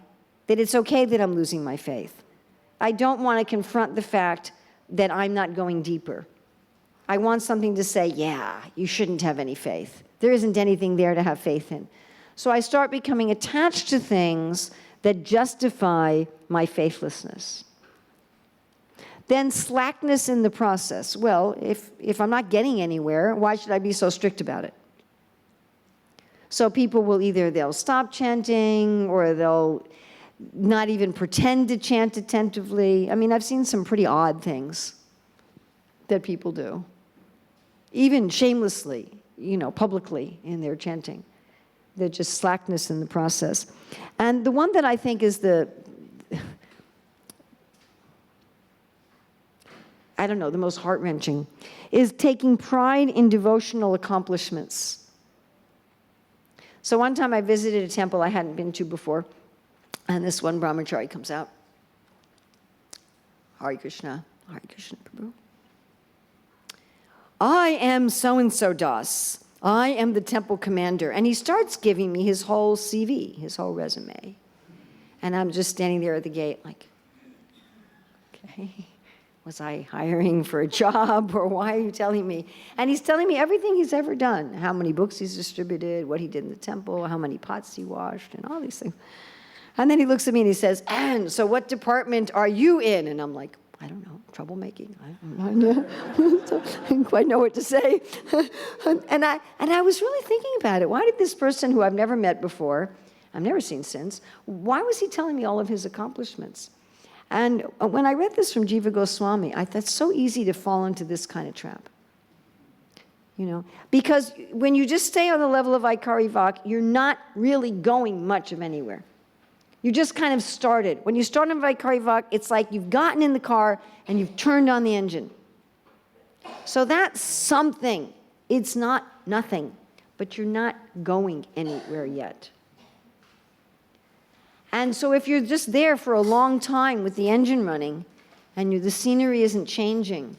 that it's okay that I'm losing my faith. I don't want to confront the fact that I'm not going deeper. I want something to say, yeah, you shouldn't have any faith. There isn't anything there to have faith in. So I start becoming attached to things that justify my faithlessness. Then slackness in the process. Well, if I'm not getting anywhere, why should I be so strict about it? So people will they'll stop chanting, or they'll not even pretend to chant attentively. I mean, I've seen some pretty odd things that people do, even shamelessly, publicly in their chanting. They're just slackness in the process. And the one that I think is the most heart-wrenching, is taking pride in devotional accomplishments. So one time I visited a temple I hadn't been to before, and this one brahmachari comes out. Hare Krishna, Prabhu. I am so-and-so Das. I am the temple commander. And he starts giving me his whole CV, his whole resume. And I'm just standing there at the gate like, okay, was I hiring for a job, or why are you telling me? And he's telling me everything he's ever done, how many books he's distributed, what he did in the temple, how many pots he washed, and all these things. And then he looks at me and he says, and so what department are you in? And I'm like, I don't know, troublemaking. I didn't quite know what to say. and I was really thinking about it. Why did this person who I've never met before, I've never seen since, why was he telling me all of his accomplishments? And when I read this from Jiva Goswami, I thought it's so easy to fall into this kind of trap. Because when you just stay on the level of Vaikari Vak, you're not really going much of anywhere. You just kind of started. When you start on Vaikari Vak, it's like you've gotten in the car and you've turned on the engine. So that's something. It's not nothing, but you're not going anywhere yet. And so if you're just there for a long time with the engine running and the scenery isn't changing,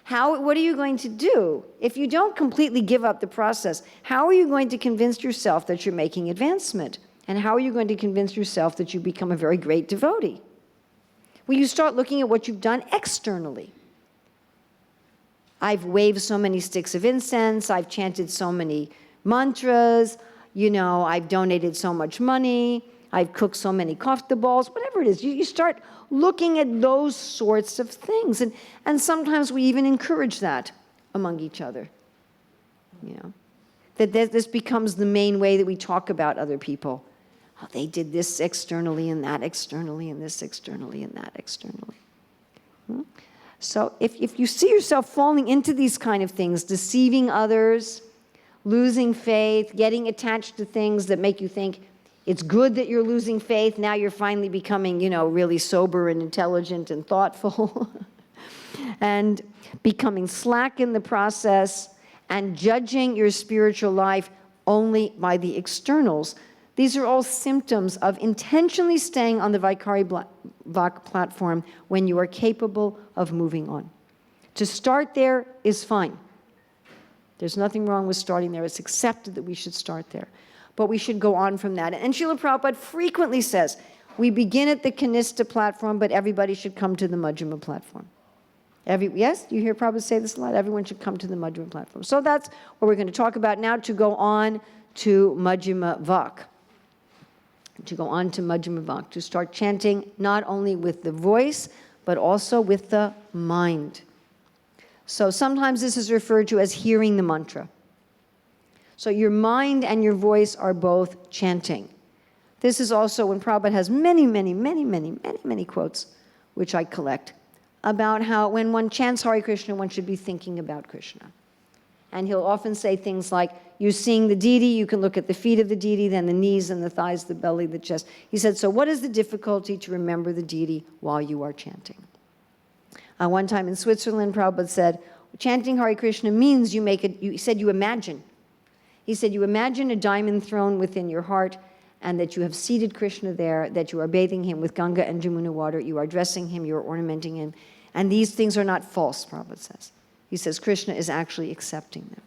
what are you going to do? If you don't completely give up the process, how are you going to convince yourself that you're making advancement? And how are you going to convince yourself that you become a very great devotee? Well, you start looking at what you've done externally. I've waved so many sticks of incense, I've chanted so many mantras, I've donated so much money, I've cooked so many kofta balls, whatever it is. You start looking at those sorts of things. And sometimes we even encourage that among each other. That this becomes the main way that we talk about other people. Oh, they did this externally and that externally and this externally and that externally. So if you see yourself falling into these kind of things, deceiving others, losing faith, getting attached to things that make you think it's good that you're losing faith, now you're finally becoming, really sober and intelligent and thoughtful, and becoming slack in the process, and judging your spiritual life only by the externals. These are all symptoms of intentionally staying on the Vaikari Vak platform when you are capable of moving on. To start there is fine. There's nothing wrong with starting there. It's accepted that we should start there. But we should go on from that. And Srila Prabhupada frequently says, we begin at the Kanista platform, but everybody should come to the Majjhima platform. Yes, you hear Prabhupada say this a lot? Everyone should come to the Majjhima platform. So that's what we're going to talk about now, to go on to Majjhima Vak. To go on to Majjhima Vak, to start chanting not only with the voice, but also with the mind. So sometimes this is referred to as hearing the mantra. So your mind and your voice are both chanting. This is also when Prabhupada has many quotes, which I collect, about how when one chants Hare Krishna, one should be thinking about Krishna. And he'll often say things like, you're seeing the deity, you can look at the feet of the deity, then the knees and the thighs, the belly, the chest. He said, so what is the difficulty to remember the deity while you are chanting? One time in Switzerland, Prabhupada said, chanting Hare Krishna means you imagine. He said, you imagine a diamond throne within your heart, and that you have seated Krishna there, that you are bathing him with Ganga and Jamuna water, you are dressing him, you are ornamenting him. And these things are not false, Prabhupada says. He says Krishna is actually accepting them.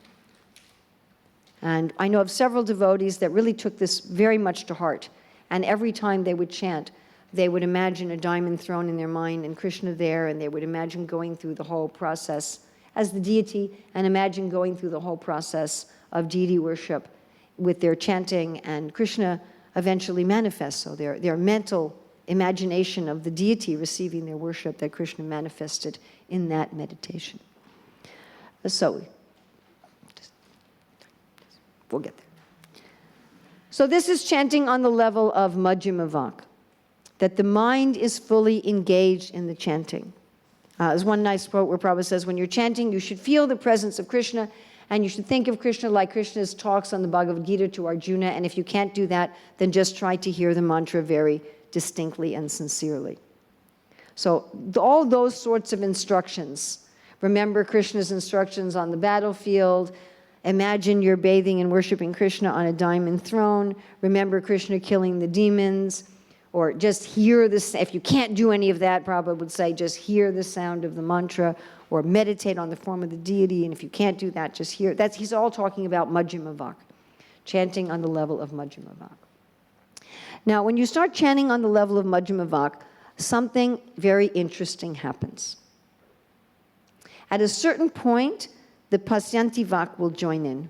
And I know of several devotees that really took this very much to heart. And every time they would chant, they would imagine a diamond throne in their mind and Krishna there, and they would imagine going through the whole process as the deity, and imagine going through the whole process of deity worship with their chanting, and Krishna eventually manifests. So their mental imagination of the deity receiving their worship, that Krishna manifested in that meditation. So we'll get there. So this is chanting on the level of Majjhima Vak, that the mind is fully engaged in the chanting. There's one nice quote where Prabhupada says, when you're chanting, you should feel the presence of Krishna, and you should think of Krishna like Krishna's talks on the Bhagavad Gita to Arjuna, and if you can't do that, then just try to hear the mantra very distinctly and sincerely. So all those sorts of instructions, remember Krishna's instructions on the battlefield, imagine you're bathing and worshiping Krishna on a diamond throne, remember Krishna killing the demons, or just hear this. If you can't do any of that, Prabhupada would say, just hear the sound of the mantra, or meditate on the form of the deity, and if you can't do that, just hear. He's all talking about Majjhima Vak, chanting on the level of Majjhima Vak. Now, when you start chanting on the level of Majjhima Vak, something very interesting happens. At a certain point, the Pasyanti Vak will join in.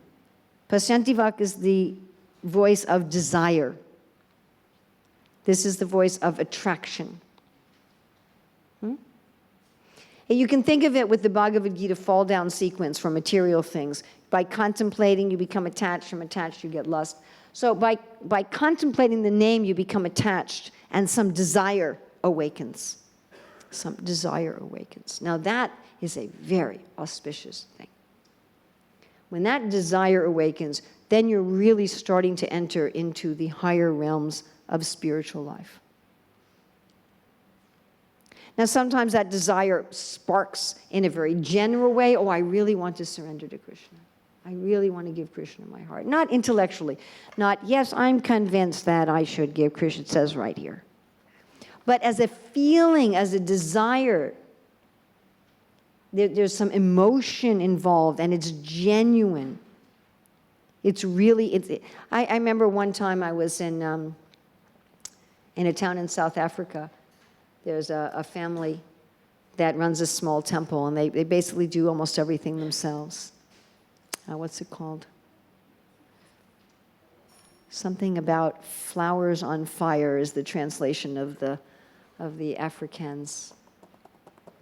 Pasyanti Vak is the voice of desire. This is the voice of attraction. And you can think of it with the Bhagavad Gita fall-down sequence for material things. By contemplating, you become attached. From attached, you get lust. So by contemplating the name, you become attached, and some desire awakens. Some desire awakens. Now that is a very auspicious thing. When that desire awakens, then you're really starting to enter into the higher realms of spiritual life. Now, sometimes that desire sparks in a very general way. Oh, I really want to surrender to Krishna. I really want to give Krishna my heart. Not intellectually. Not, yes, I'm convinced that I should give Krishna, it says right here. But as a feeling, as a desire, there's some emotion involved, and it's genuine. It's really, I remember one time I was in a town in South Africa. There's a family that runs a small temple, and they basically do almost everything themselves. What's it called? Something about flowers on fire is the translation of the Afrikaans.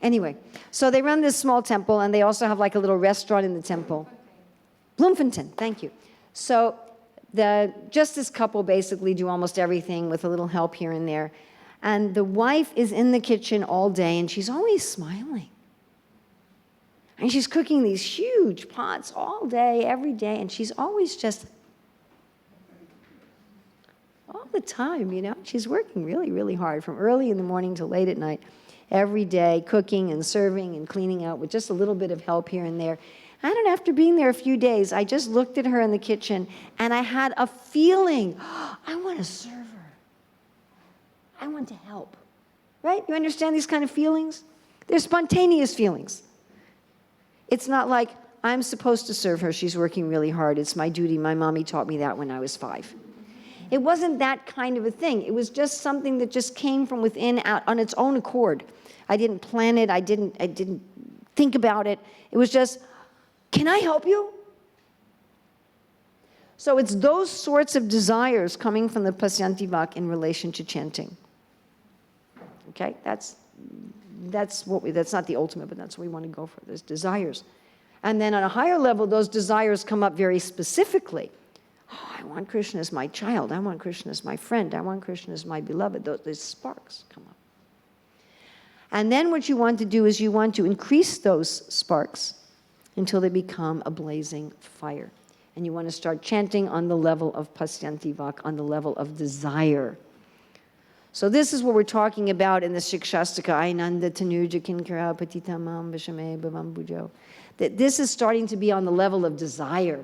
Anyway, so they run this small temple, and they also have like a little restaurant in the temple. Bloemfontein, thank you. So just this couple basically do almost everything with a little help here and there. And the wife is in the kitchen all day, and she's always smiling. And she's cooking these huge pots all day, every day, and she's always just, all the time, you know. She's working really, really hard from early in the morning till late at night, every day, cooking and serving and cleaning out with just a little bit of help here and there. And after being there a few days, I just looked at her in the kitchen, and I had a feeling, oh, I want to serve her. I want to help, right? You understand these kind of feelings? They're spontaneous feelings. It's not like, I'm supposed to serve her, she's working really hard, it's my duty, my mommy taught me that when I was 5. It wasn't that kind of a thing. It was just something that just came from within, out on its own accord. I didn't plan it, I didn't think about it. It was just, can I help you? So it's those sorts of desires coming from the Pasyanti Vak in relation to chanting. Okay, that's not the ultimate, but that's what we want to go for. There's desires. And then on a higher level, those desires come up very specifically. Oh, I want Krishna as my child. I want Krishna as my friend. I want Krishna as my beloved. Those sparks come up. And then what you want to do is you want to increase those sparks until they become a blazing fire. And you want to start chanting on the level of Pasyanti Vak, on the level of desire. So this is what we're talking about in the Shikshastaka, Ainanda Tanuja Kinkara Patitamam Vishame Bhavam Bhujo. That this is starting to be on the level of desire.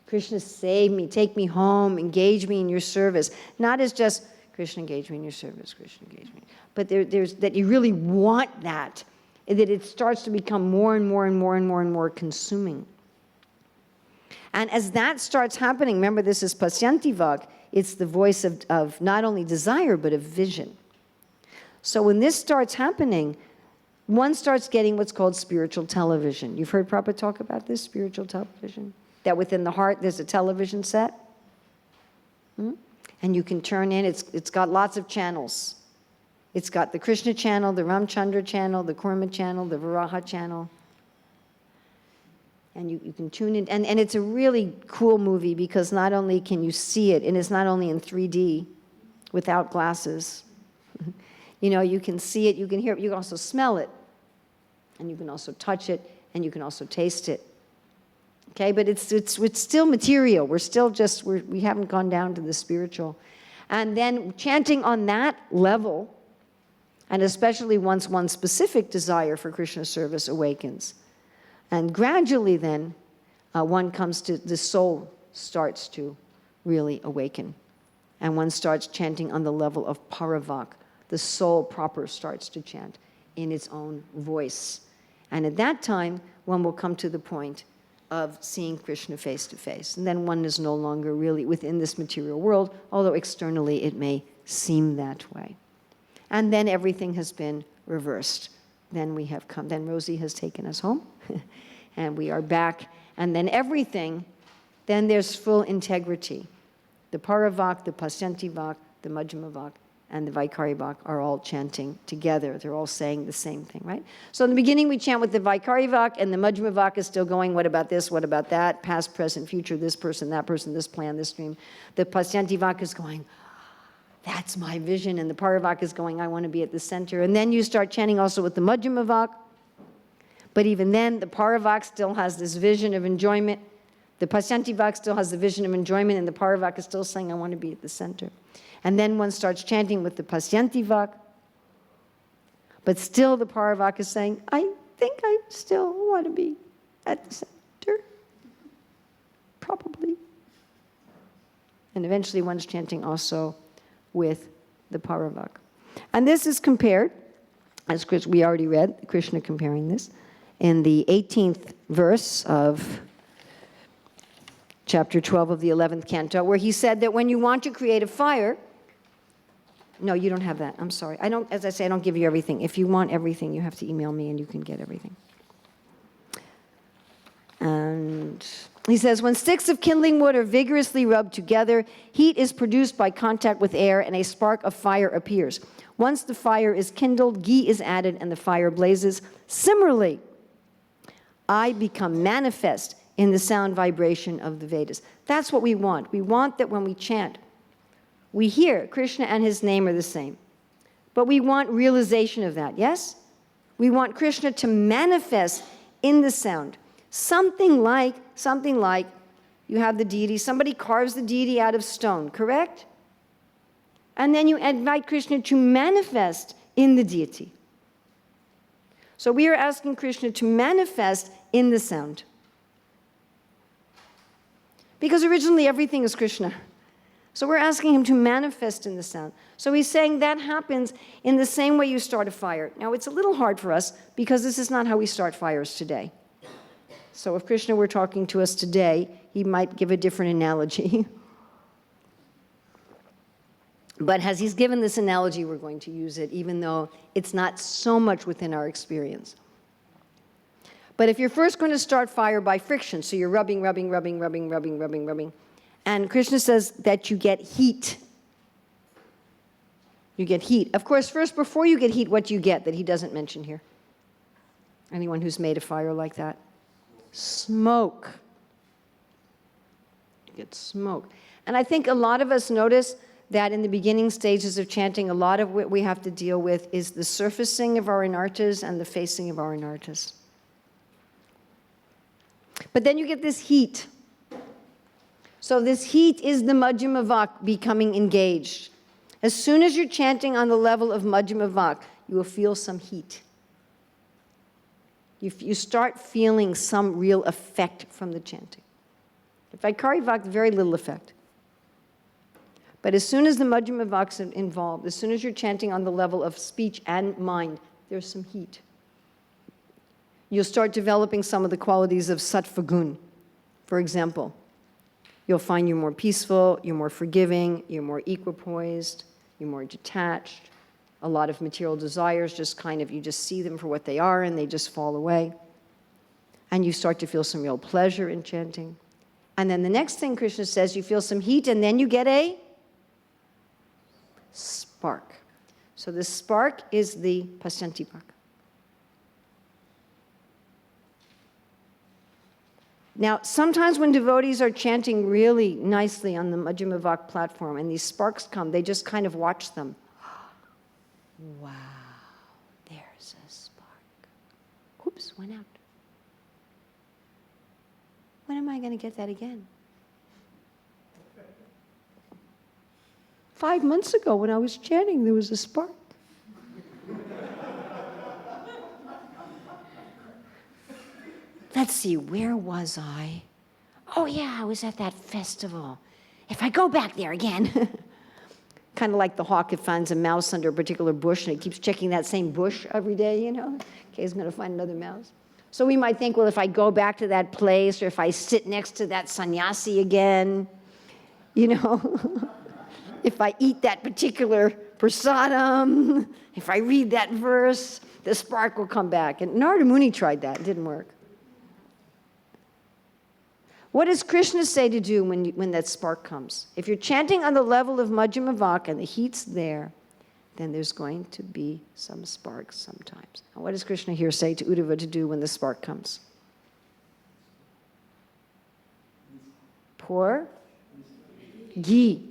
Krishna, save me, take me home, engage me in your service. Not as just, Krishna, engage me in your service, Krishna, engage me. But there's that you really want that, and that it starts to become more and more and more and more and more consuming. And as that starts happening, remember this is Pasyanti Vak, it's the voice of not only desire, but of vision. So when this starts happening, one starts getting what's called spiritual television. You've heard Prabhupada talk about this, spiritual television? That within the heart there's a television set. And you can turn in, it's got lots of channels. It's got the Krishna channel, the Ramchandra channel, the Kurma channel, the Varaha channel. And you can tune in. And it's a really cool movie because not only can you see it, and it's not only in 3D without glasses. You can see it, you can hear it, you can also smell it. And you can also touch it, and you can also taste it. Okay, but it's still material. We're still just, we haven't gone down to the spiritual. And then chanting on that level, and especially once one specific desire for Krishna service awakens. And gradually then, one comes to, the soul starts to really awaken. And one starts chanting on the level of paravak. The soul proper starts to chant in its own voice. And at that time, one will come to the point of seeing Krishna face to face. And then one is no longer really within this material world, although externally it may seem that way. And then everything has been reversed. Then we have come, then Rosie has taken us home, and we are back. And then everything, then there's full integrity. The Paravak, the Pasyanti Vak, the Majjhima Vak, and the Vaikari Vak are all chanting together. They're all saying the same thing, right? So in the beginning, we chant with the Vaikari Vak, and the Majjhima Vak is still going, what about this, what about that, past, present, future, this person, this plan, this dream. The Pasyanti Vak is going, that's my vision, and the Paravak is going, I want to be at the center. And then you start chanting also with the Majjhima Vak, but even then, the Paravak still has this vision of enjoyment. The Pasyanti Vak still has the vision of enjoyment, and the Paravak is still saying, I want to be at the center. And then one starts chanting with the Pasyanti Vak, but still the Paravak is saying, I think I still want to be at the center, probably. And eventually one's chanting also with the Paravak. And this is compared, as we already read, Krishna comparing this, in the 18th verse of chapter 12 of the 11th canto, where he said that when you want to create a fire, no, you don't have that. I'm sorry. As I say, I don't give you everything. If you want everything, you have to email me and you can get everything. And he says, when sticks of kindling wood are vigorously rubbed together, heat is produced by contact with air and a spark of fire appears. Once the fire is kindled, ghee is added and the fire blazes. Similarly, I become manifest in the sound vibration of the Vedas. That's what we want. We want that when we chant, we hear Krishna and his name are the same. But we want realization of that, yes? We want Krishna to manifest in the sound. Something like you have the deity, somebody carves the deity out of stone, correct? And then you invite Krishna to manifest in the deity. So we are asking Krishna to manifest in the sound. Because originally everything is Krishna. So we're asking him to manifest in the sound. So he's saying that happens in the same way you start a fire. Now it's a little hard for us because this is not how we start fires today. So if Krishna were talking to us today, he might give a different analogy. But as he's given this analogy, we're going to use it, even though it's not so much within our experience. But if you're first going to start fire by friction, so you're rubbing, and Krishna says that you get heat. You get heat. Of course, first, before you get heat, what do you get that he doesn't mention here? Anyone who's made a fire like that? Smoke. You get smoke. And I think a lot of us notice that in the beginning stages of chanting, a lot of what we have to deal with is the surfacing of our anartas and the facing of our anartas. But then you get this heat. So this heat is the Majjhima Vak becoming engaged. As soon as you're chanting on the level of Majjhima Vak, you will feel some heat. You start feeling some real effect from the chanting. If Vaikari Vak, very little effect. But as soon as the Majjhima Vak's involved, as soon as you're chanting on the level of speech and mind, there's some heat. You'll start developing some of the qualities of Sattva Gun, for example. You'll find you're more peaceful, you're more forgiving, you're more equipoised, you're more detached. A lot of material desires just kind of, you just see them for what they are and they just fall away. And you start to feel some real pleasure in chanting. And then the next thing Krishna says, you feel some heat and then you get a spark. So the spark is the Pasyantipaka. Now, sometimes when devotees are chanting really nicely on the Majjhima Vak platform and these sparks come, they just kind of watch them. Wow, there's a spark. Oops, went out. When am I going to get that again? 5 months ago when I was chanting, there was a spark. Let's see, where was I? Oh yeah, I was at that festival. If I go back there again. Kind of like the hawk, it finds a mouse under a particular bush and it keeps checking that same bush every day, you know? Okay, he's going to find another mouse. So we might think, well, if I go back to that place or if I sit next to that sannyasi again, you know, if I eat that particular prasadam, if I read that verse, the spark will come back. And Narada Muni tried that. It didn't work. What does Krishna say to do when that spark comes? If you're chanting on the level of Majjhima Vak and the heat's there, then there's going to be some sparks sometimes. And what does Krishna here say to Uddhava to do when the spark comes? Pour ghee.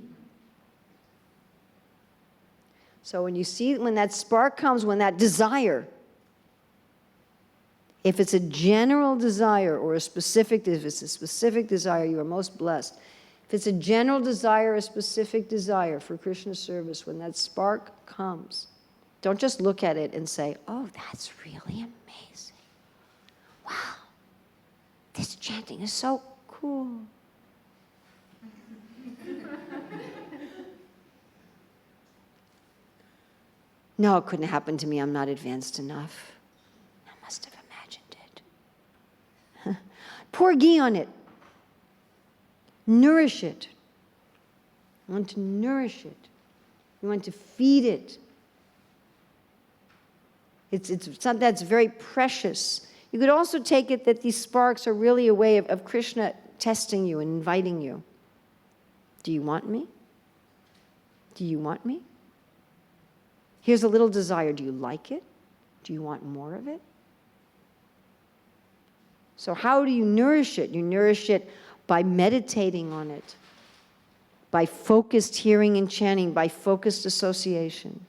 So when you see, when that spark comes, when that desire, if it's a general desire or a specific, if it's a specific desire, you are most blessed. If it's a general desire, a specific desire for Krishna service, when that spark comes, don't just look at it and say, oh, that's really amazing. Wow, this chanting is so cool. No, it couldn't happen to me. I'm not advanced enough. I must have imagined it. Pour ghee on it. Nourish it. You want to nourish it. You want to feed it. It's something that's very precious. You could also take it that these sparks are really a way of Krishna testing you and inviting you. Do you want me? Do you want me? Here's a little desire. Do you like it? Do you want more of it? So how do you nourish it? You nourish it by meditating on it, by focused hearing and chanting, by focused association.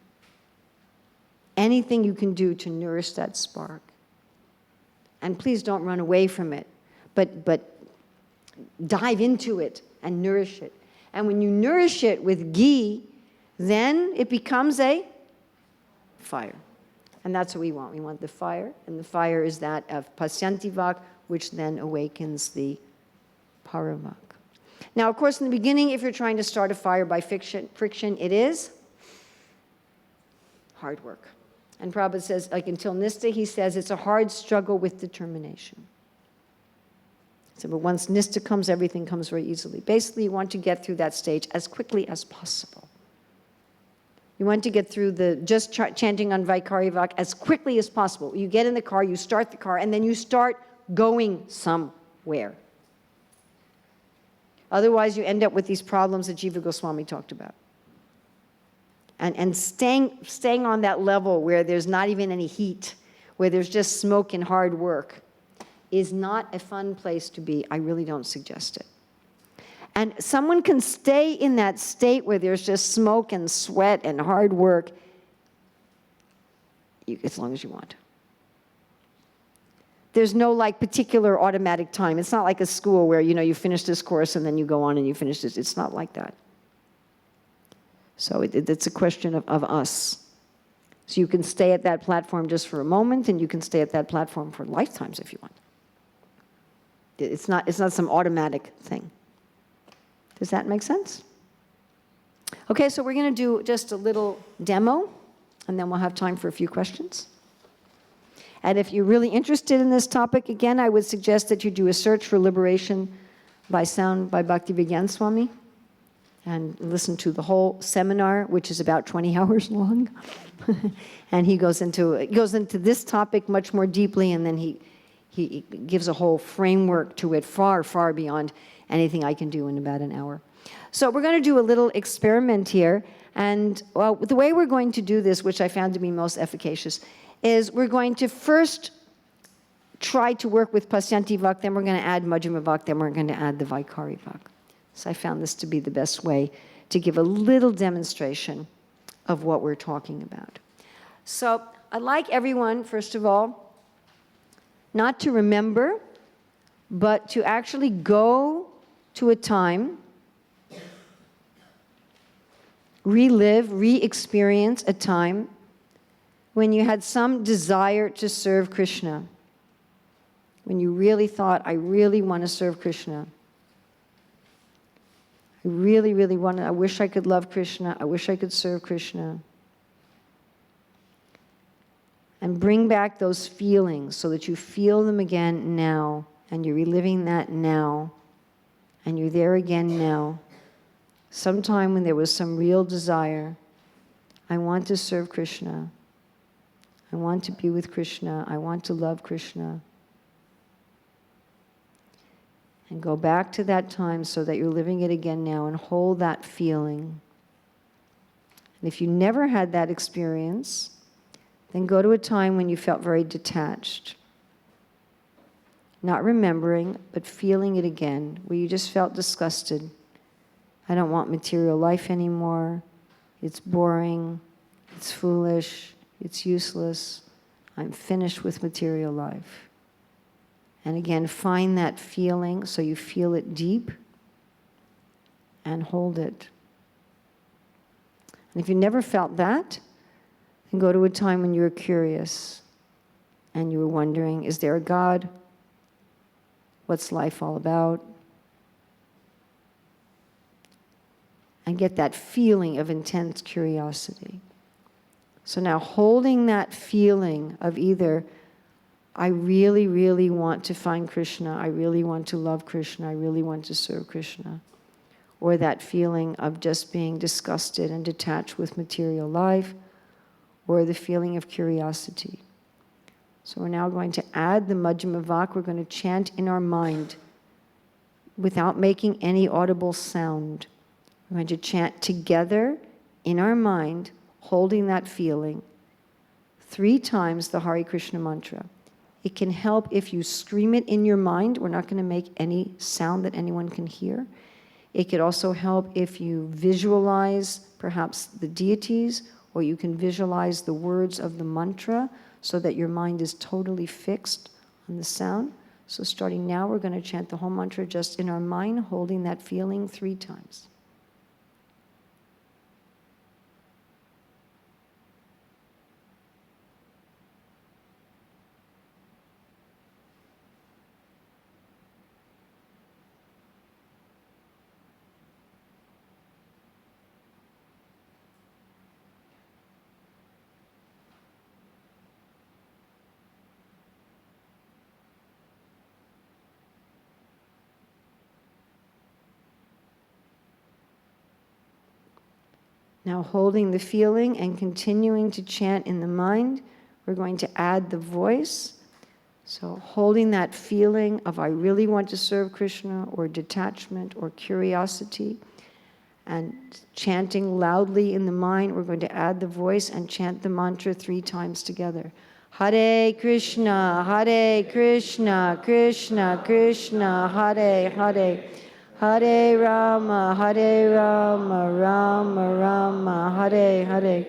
Anything you can do to nourish that spark. And please don't run away from it, but dive into it and nourish it. And when you nourish it with ghee, then it becomes a fire. And that's what we want. We want the fire, and the fire is that of Pasyantivak, which then awakens the Paravak. Now, of course, in the beginning, if you're trying to start a fire by friction, it is hard work. And Prabhupada says, like until Nista, he says, it's a hard struggle with determination. So, but once Nista comes, everything comes very easily. Basically, you want to get through that stage as quickly as possible. You want to get through the just chanting on Vaikarivak as quickly as possible. You get in the car, you start the car, and then you start going somewhere. Otherwise, you end up with these problems that Jiva Goswami talked about. And staying on that level where there's not even any heat, where there's just smoke and hard work, is not a fun place to be. I really don't suggest it. And someone can stay in that state where there's just smoke and sweat and hard work as long as you want. There's no like particular automatic time. It's not like a school where, you know, you finish this course and then you go on and you finish this. It's not like that. So it's a question of us. So you can stay at that platform just for a moment, and you can stay at that platform for lifetimes if you want. It's not some automatic thing. Does that make sense? Okay, so we're going to do just a little demo, and then we'll have time for a few questions. And if you're really interested in this topic, again, I would suggest that you do a search for Liberation by sound by Bhaktivedanta Swami, and listen to the whole seminar, which is about 20 hours long. And he goes into this topic much more deeply, and then he gives a whole framework to it far, far beyond anything I can do in about an hour. So we're going to do a little experiment here. And well, the way we're going to do this, which I found to be most efficacious, is we're going to first try to work with Pasyanti Vak, then we're going to add Majjhima Vak, then we're going to add the Vaikari Vak. So I found this to be the best way to give a little demonstration of what we're talking about. So I'd like everyone, first of all, not to remember, but to actually go to a time, relive, re-experience a time when you had some desire to serve Krishna, when you really thought, I really want to serve Krishna. I really, really want to, I wish I could love Krishna, I wish I could serve Krishna. And bring back those feelings so that you feel them again now, and you're reliving that now, and you're there again now. Sometime when there was some real desire, I want to serve Krishna, I want to be with Krishna, I want to love Krishna. And go back to that time so that you're living it again now, and hold that feeling. And if you never had that experience, then go to a time when you felt very detached. Not remembering, but feeling it again, where you just felt disgusted. I don't want material life anymore. It's boring. It's foolish. It's useless. I'm finished with material life. And again, find that feeling so you feel it deep, and hold it. And if you never felt that, then go to a time when you were curious and you were wondering, is there a God? What's life all about? And get that feeling of intense curiosity. So now, holding that feeling of either I really, really want to find Krishna, I really want to love Krishna, I really want to serve Krishna, or that feeling of just being disgusted and detached with material life, or the feeling of curiosity. So we're now going to add the Majjhima Vak. We're going to chant in our mind without making any audible sound. We're going to chant together in our mind, holding that feeling, 3 times the Hare Krishna mantra. It can help if you scream it in your mind. We're not going to make any sound that anyone can hear. It could also help if you visualize perhaps the deities, or you can visualize the words of the mantra so that your mind is totally fixed on the sound. So starting now, we're going to chant the whole mantra just in our mind, holding that feeling 3 times. Now, holding the feeling and continuing to chant in the mind, we're going to add the voice. So holding that feeling of I really want to serve Krishna, or detachment, or curiosity, and chanting loudly in the mind, we're going to add the voice and chant the mantra 3 times together. Hare Krishna, Krishna Krishna, Hare Hare. Hare Rama, Rama Rama, Hare Hare.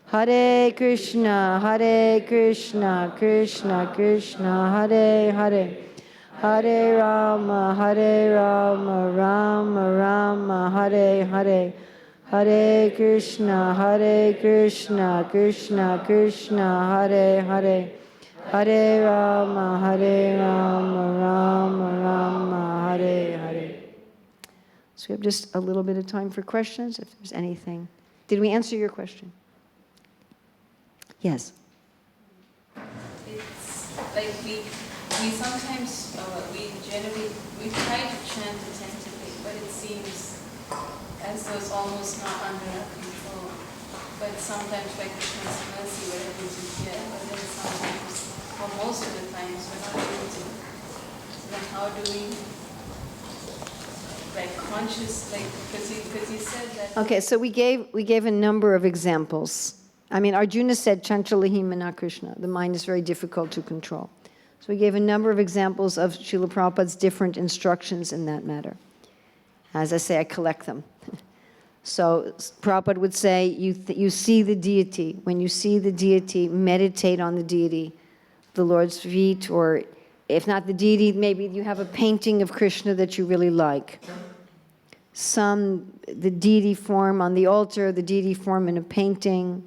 Hare Krishna, Krishna Krishna, Hare Hare. Hare Rama, Rama Rama, Hare Hare. Hare Krishna, Krishna Krishna, Hare Hare. Hare Rama, Rama Rama, Hare Hare. So we have just a little bit of time for questions, if there's anything. Did we answer your question? Yes. It's like we we sometimes, we try to chant attentively, but it seems as though it's almost not under our control. But sometimes by Krishna's mercy we're able to hear, but then sometimes, or most of the times, we're not able to. So then how do we, like conscious, like, because you said that... Okay, so we gave a number of examples. I mean, Arjuna said, Chanchalahi mana Krishna. The mind is very difficult to control. So we gave a number of examples of Srila Prabhupada's different instructions in that matter. As I say, I collect them. So Prabhupada would say, you see the deity. When you see the deity, meditate on the deity, the Lord's feet, or if not the deity, maybe you have a painting of Krishna that you really like. The deity form on the altar, the deity form in a painting,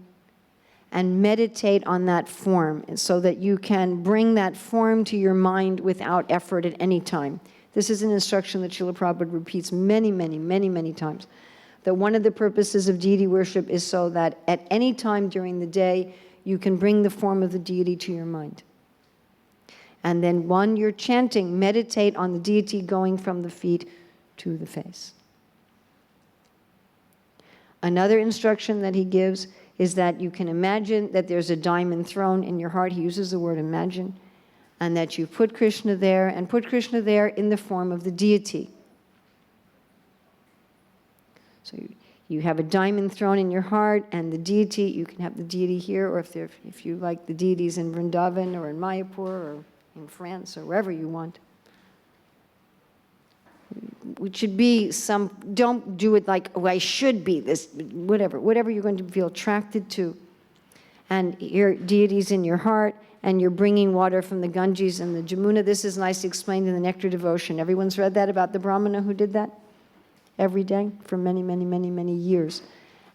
and meditate on that form so that you can bring that form to your mind without effort at any time. This is an instruction that Srila Prabhupada repeats many, many, many, many times. That one of the purposes of deity worship is so that at any time during the day, you can bring the form of the deity to your mind. And then when you're chanting, meditate on the deity going from the feet to the face. Another instruction that he gives is that you can imagine that there's a diamond throne in your heart. He uses the word imagine. And that you put Krishna there, and put Krishna there in the form of the deity. So you have a diamond throne in your heart, and the deity, you can have the deity here, or if you like the deities in Vrindavan, or in Mayapur, or in France, or wherever you want. It should be don't do it like, oh, I should be this, whatever you're going to feel attracted to. And your deities in your heart, and you're bringing water from the Ganges and the Jamuna. This is nicely explained in the Nectar Devotion. Everyone's read that about the Brahmana who did that every day for many, many, many, many years.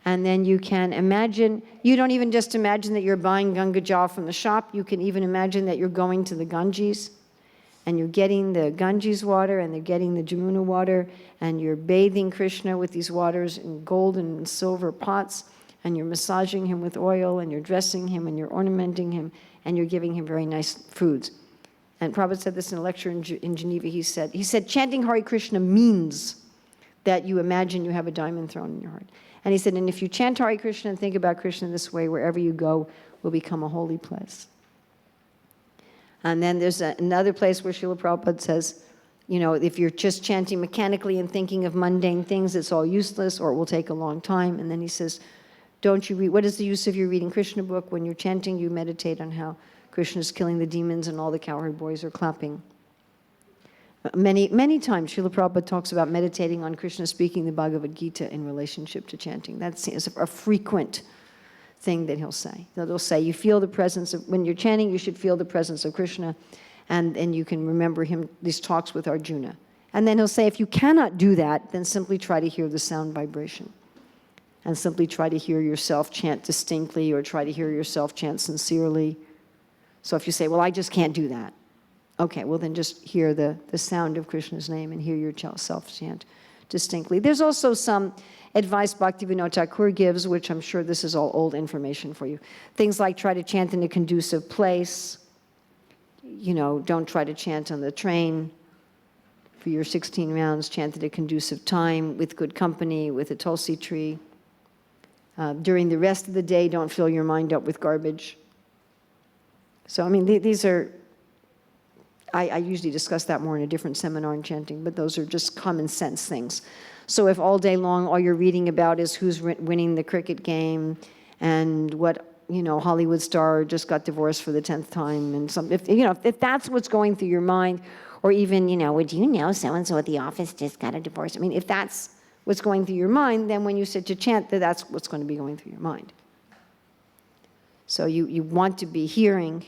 And then you can imagine, you don't even just imagine that you're buying Ganga Jal from the shop. You can even imagine that you're going to the Ganges, and you're getting the Ganges water, and they're getting the Jamuna water, and you're bathing Krishna with these waters in gold and silver pots, and you're massaging him with oil, and you're dressing him, and you're ornamenting him, and you're giving him very nice foods. And Prabhupada said this in a lecture in Geneva. He said, chanting Hare Krishna means that you imagine you have a diamond throne in your heart. And he said, and if you chant Hare Krishna and think about Krishna this way, wherever you go will become a holy place. And then there's another place where Srila Prabhupada says, if you're just chanting mechanically and thinking of mundane things, it's all useless, or it will take a long time. And then he says, don't you read, what is the use of your reading Krishna book? When you're chanting, you meditate on how Krishna is killing the demons and all the cowherd boys are clapping. Many, many times, Srila Prabhupada talks about meditating on Krishna speaking the Bhagavad Gita in relationship to chanting. That's a frequent thing that he'll say. They'll say, you feel the presence of, when you're chanting, you should feel the presence of Krishna, and you can remember these talks with Arjuna. And then he'll say, if you cannot do that, then simply try to hear the sound vibration. And simply try to hear yourself chant distinctly, or try to hear yourself chant sincerely. So if you say, well, I just can't do that. Okay, well then just hear the sound of Krishna's name and hear yourself chant distinctly. There's also some advice Bhaktivedanta Thakur gives, which I'm sure this is all old information for you. Things like try to chant in a conducive place. Don't try to chant on the train. For your 16 rounds, chant at a conducive time, with good company, with a tulsi tree. During the rest of the day, don't fill your mind up with garbage. So, I mean, these are, I usually discuss that more in a different seminar on chanting, but those are just common sense things. So if all day long all you're reading about is who's winning the cricket game, and what, Hollywood star just got divorced for the 10th time, and if that's what's going through your mind, or even, would you know so-and-so at the office just got a divorce? I mean, if that's what's going through your mind, then when you sit to chant, that's what's going to be going through your mind. So you want to be hearing,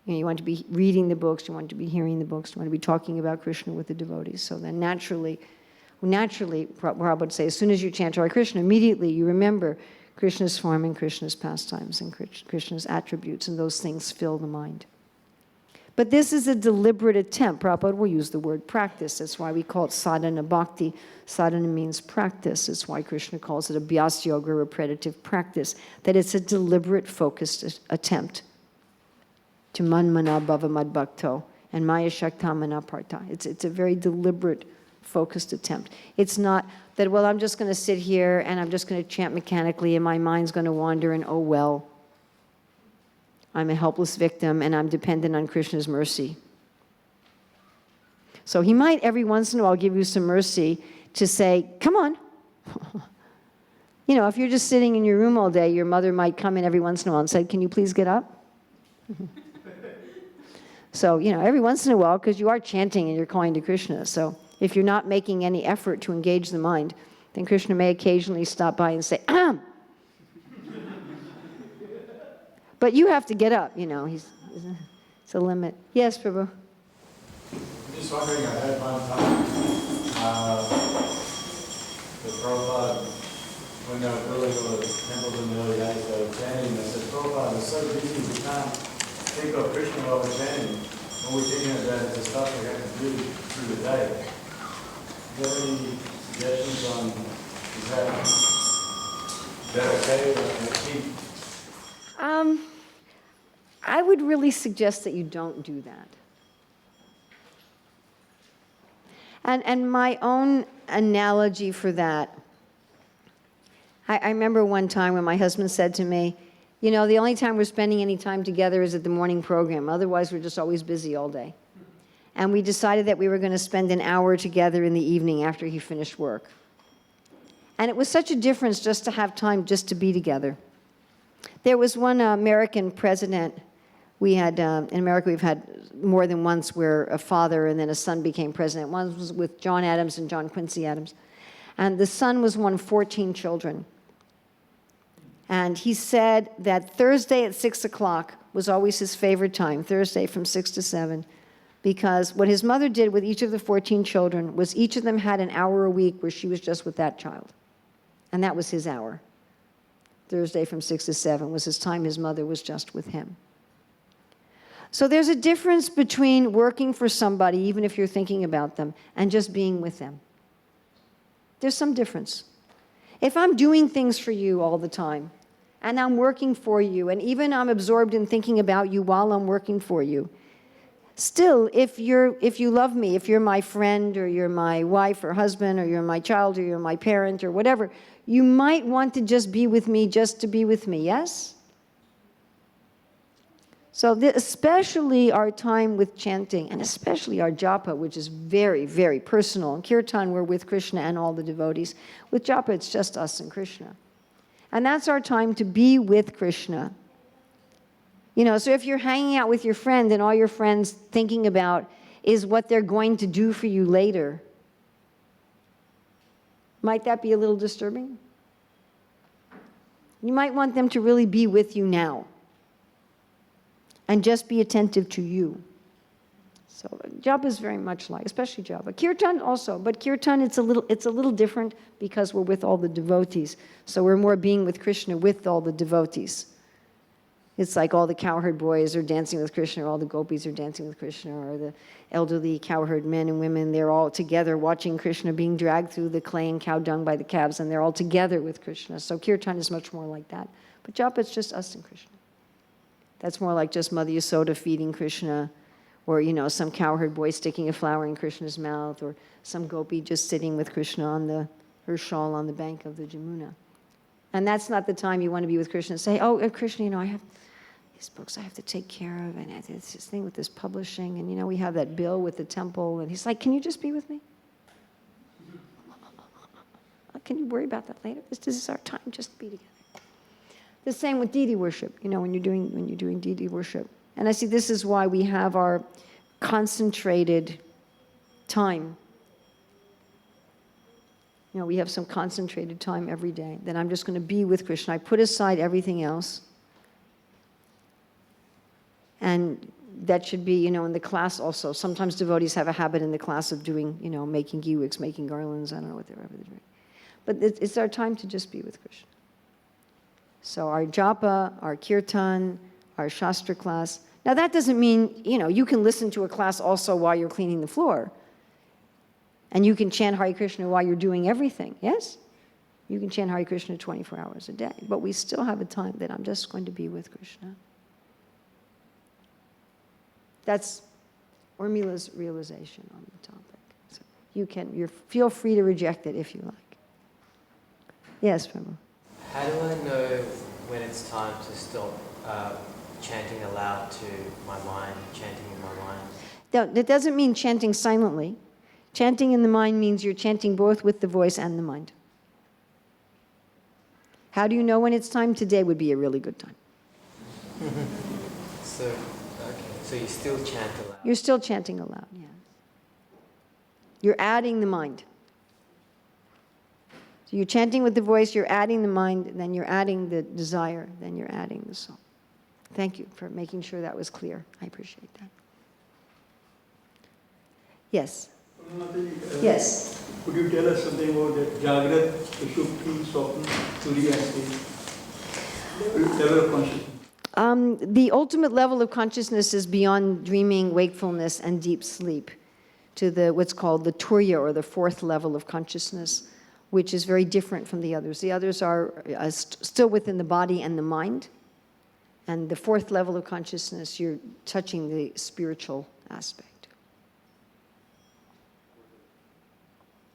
you want to be reading the books, you want to be hearing the books, you want to be talking about Krishna with the devotees. So then naturally, Prabhupada would say, as soon as you chant Hare Krishna, immediately you remember Krishna's form and Krishna's pastimes and Krishna's attributes, and those things fill the mind. But this is a deliberate attempt. Prabhupada will use the word practice. That's why we call it sadhana bhakti. Sadhana means practice. It's why Krishna calls it a abhyas yoga, repetitive practice. That it's a deliberate, focused attempt to man mana bhava mad bhakto, and Maya Shakta Manaparta. It's a very deliberate, focused attempt. It's not that, well, I'm just going to sit here and I'm just going to chant mechanically and my mind's going to wander and, oh, well, I'm a helpless victim and I'm dependent on Krishna's mercy. So he might every once in a while give you some mercy to say, come on. You know, if you're just sitting in your room all day, your mother might come in every once in a while and say, can you please get up? So, you know, every once in a while, because you are chanting and you're calling to Krishna. So if you're not making any effort to engage the mind, then Krishna may occasionally stop by and say, ahem. But you have to get up, you know. It's a limit. Yes, Prabhu? I'm just wondering, I had one time, the Prabhupada, when they were building all the temples in the early days, they were chanting, they said, Prabhupada, we're so busy, we can't think of Krishna while we're chanting. All we're thinking about is the stuff we have to do through the day. Do you have any suggestions on, is that okay? I would really suggest that you don't do that. And my own analogy for that, I remember one time when my husband said to me, you know, the only time we're spending any time together is at the morning program. Otherwise, we're just always busy all day. And we decided that we were going to spend an hour together in the evening after he finished work. And it was such a difference just to have time just to be together. There was one American president. We had, in America, we've had more than once where a father and then a son became president. One was with John Adams and John Quincy Adams. And the son was one of 14 children. And he said that Thursday at 6 o'clock was always his favorite time, Thursday from 6 to 7, because what his mother did with each of the 14 children was each of them had an hour a week where she was just with that child. And that was his hour. Thursday from 6 to 7 was his time his mother was just with him. So there's a difference between working for somebody, even if you're thinking about them, and just being with them. There's some difference. If I'm doing things for you all the time, and I'm working for you, and even I'm absorbed in thinking about you while I'm working for you, still, if you love me, if you're my friend, or you're my wife or husband, or you're my child, or you're my parent, or whatever, you might want to just be with me just to be with me, yes? So especially our time with chanting, and especially our japa, which is very, very personal. In kirtan, we're with Krishna and all the devotees. With japa, it's just us and Krishna. And that's our time to be with Krishna. You know, so if you're hanging out with your friend and all your friends thinking about is what they're going to do for you later, might that be a little disturbing? You might want them to really be with you now and just be attentive to you. So japa is very much like, especially japa. Kirtan also, but kirtan it's a little different because we're with all the devotees. So we're more being with Krishna with all the devotees. It's like all the cowherd boys are dancing with Krishna, or all the gopis are dancing with Krishna, or the elderly cowherd men and women, they're all together watching Krishna being dragged through the clay and cow dung by the calves, and they're all together with Krishna. So kirtan is much more like that. But japa, it's just us and Krishna. That's more like just Mother Yasoda feeding Krishna, or, you know, some cowherd boy sticking a flower in Krishna's mouth, or some gopi just sitting with Krishna on her shawl on the bank of the Jamuna. And that's not the time you want to be with Krishna and say, oh, Krishna, you know, I have these books I have to take care of, and it's this thing with this publishing, and, you know, we have that bill with the temple, and he's like, can you just be with me? Can you worry about that later? This is our time, just be together. The same with deity worship, you know, when you're doing deity worship. And I see this is why we have our concentrated time. You know, we have some concentrated time every day that I'm just going to be with Krishna. I put aside everything else. And that should be, you know, in the class also. Sometimes devotees have a habit in the class of doing, you know, making ghee wicks, making garlands, I don't know what they're doing. But it's our time to just be with Krishna. So our japa, our kirtan, our shastra class. Now that doesn't mean, you know, you can listen to a class also while you're cleaning the floor. And you can chant Hare Krishna while you're doing everything, yes? You can chant Hare Krishna 24 hours a day. But we still have a time that I'm just going to be with Krishna. Urmila's realization on the topic. So you feel free to reject it if you like. Yes, Prabhu. How do I know when it's time to stop chanting aloud to my mind, chanting in my mind? Now, that doesn't mean chanting silently. Chanting in the mind means you're chanting both with the voice and the mind. How do you know when it's time? Today would be a really good time. So you still chant aloud? You're still chanting aloud, yeah. You're adding the mind. So you're chanting with the voice, you're adding the mind, then you're adding the desire, then you're adding the soul. Thank you for making sure that was clear. I appreciate that. Yes. Yes. Could you tell us something about the Jagrat, Sushupti, Swapna, Turiya state? Level of consciousness. The ultimate level of consciousness is beyond dreaming, wakefulness, and deep sleep to what's called the Turiya, or the fourth level of consciousness, which is very different from the others. The others are still within the body and the mind. And the fourth level of consciousness, you're touching the spiritual aspect.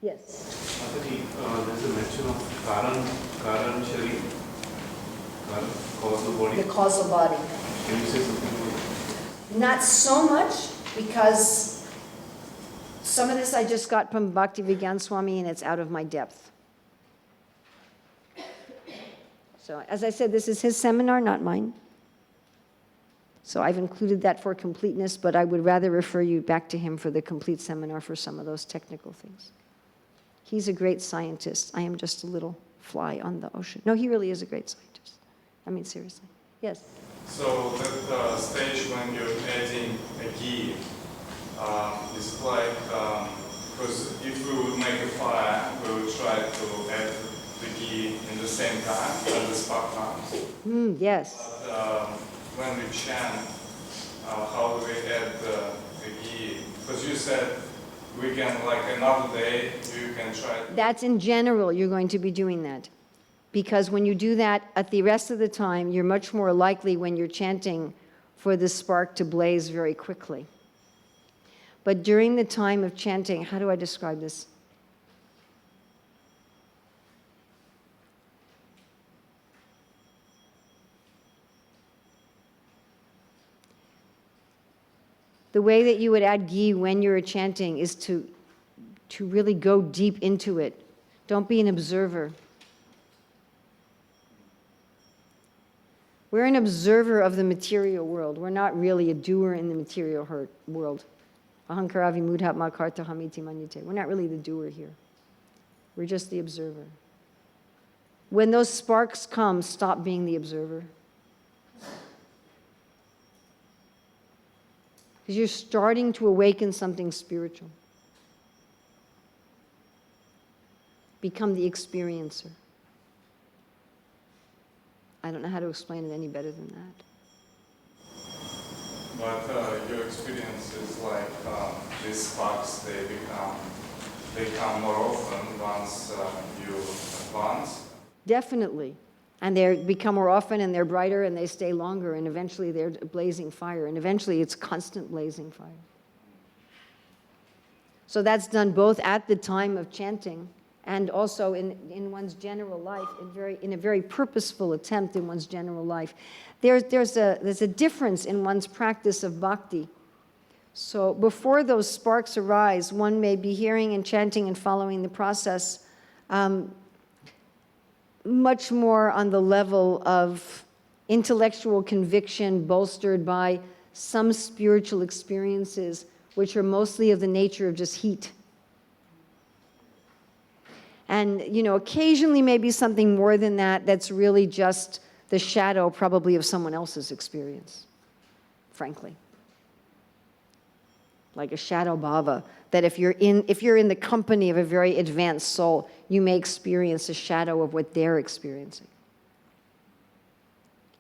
Yes? There's a mention of Karan Shari, causal body. The causal body. Can you say something about that? Not so much, because some of this I just got from Bhaktivedanta Swami, and it's out of my depth. So, as I said, this is his seminar, not mine. So I've included that for completeness, but I would rather refer you back to him for the complete seminar for some of those technical things. He's a great scientist. I am just a little fly on the ocean. No, he really is a great scientist. I mean, seriously. Yes? So that stage when you're adding a ghee, is like, because if we would make a fire, we would try to add the ghee in the same time as the spark comes. Yes. But when we chant, how do we add the ghee? Because you said we can, like another day, you can try. That's in general, you're going to be doing that. Because when you do that at the rest of the time, you're much more likely when you're chanting for the spark to blaze very quickly. But during the time of chanting, how do I describe this? The way that you would add ghee when you're chanting is to really go deep into it. Don't be an observer. We're an observer of the material world. We're not really a doer in the material world. Ahankaravi mudhatma karta hamiti manyate. We're not really the doer here. We're just the observer. When those sparks come, stop being the observer. Because you're starting to awaken something spiritual. Become the experiencer. I don't know how to explain it any better than that. But your experience is like these sparks, they come more often once you advance. Definitely. And they become more often, and they're brighter, and they stay longer, and eventually they're blazing fire, and eventually it's constant blazing fire. So that's done both at the time of chanting and also in one's general life, in a very purposeful attempt in one's general life. There's a difference in one's practice of bhakti. So before those sparks arise, one may be hearing and chanting and following the process much more on the level of intellectual conviction bolstered by some spiritual experiences, which are mostly of the nature of just heat. And, occasionally maybe something more than that that's really just the shadow probably of someone else's experience, frankly. Like a shadow bhava, that if you're in the company of a very advanced soul, you may experience a shadow of what they're experiencing.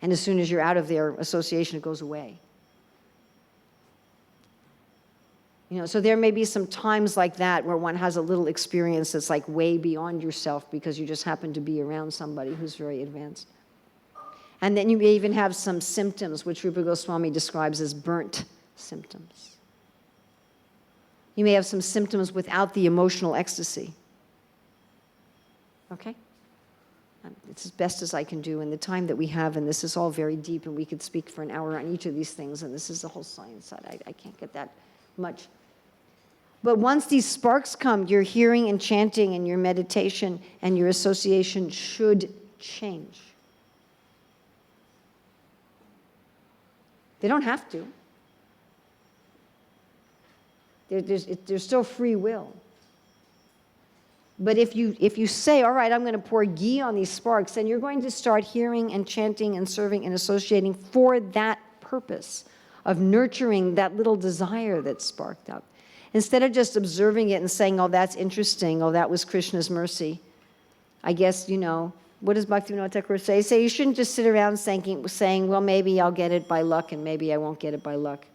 And as soon as you're out of their association, it goes away. So there may be some times like that where one has a little experience that's like way beyond yourself because you just happen to be around somebody who's very advanced. And then you may even have some symptoms, which Rupa Goswami describes as burnt symptoms. You may have some symptoms without the emotional ecstasy. Okay? It's as best as I can do in the time that we have, and this is all very deep, and we could speak for an hour on each of these things, and this is the whole science side. I can't get that much. But once these sparks come, your hearing and chanting and your meditation and your association should change. They don't have to. There's still free will. But if you say, all right, I'm going to pour ghee on these sparks, then you're going to start hearing and chanting and serving and associating for that purpose of nurturing that little desire that's sparked up. Instead of just observing it and saying, oh, that's interesting, oh, that was Krishna's mercy. I guess, what does Bhaktivedanta say? Say you shouldn't just sit around saying, well, maybe I'll get it by luck and maybe I won't get it by luck.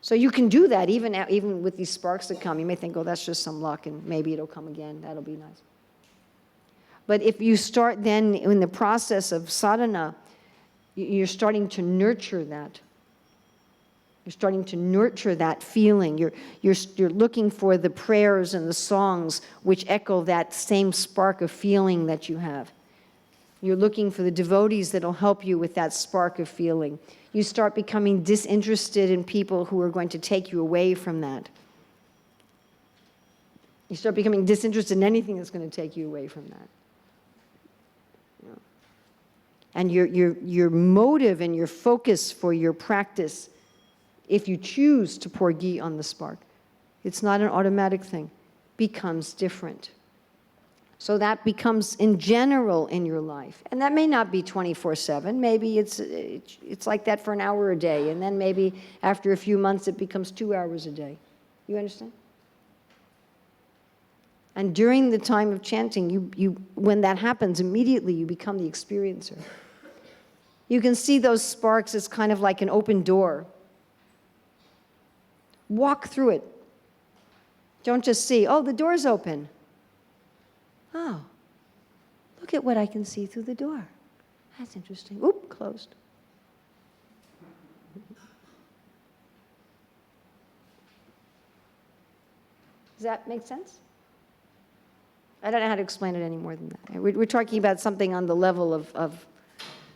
So you can do that even with these sparks that come. You may think, oh, that's just some luck, and maybe it'll come again. That'll be nice. But if you start then in the process of sadhana, you're starting to nurture that. You're starting to nurture that feeling. You're looking for the prayers and the songs which echo that same spark of feeling that you have. You're looking for the devotees that will help you with that spark of feeling. You start becoming disinterested in people who are going to take you away from that. You start becoming disinterested in anything that's going to take you away from that. And your motive and your focus for your practice, if you choose to pour ghee on the spark, it's not an automatic thing, becomes different. So that becomes in general in your life. And that may not be 24/7. Maybe it's like that for an hour a day. And then maybe after a few months it becomes 2 hours a day. You understand? And during the time of chanting, when that happens, immediately you become the experiencer. You can see those sparks as kind of like an open door. Walk through it. Don't just see, oh, the door's open. Oh, look at what I can see through the door. That's interesting. Oop, closed. Does that make sense? I don't know how to explain it any more than that. We're talking about something on the level of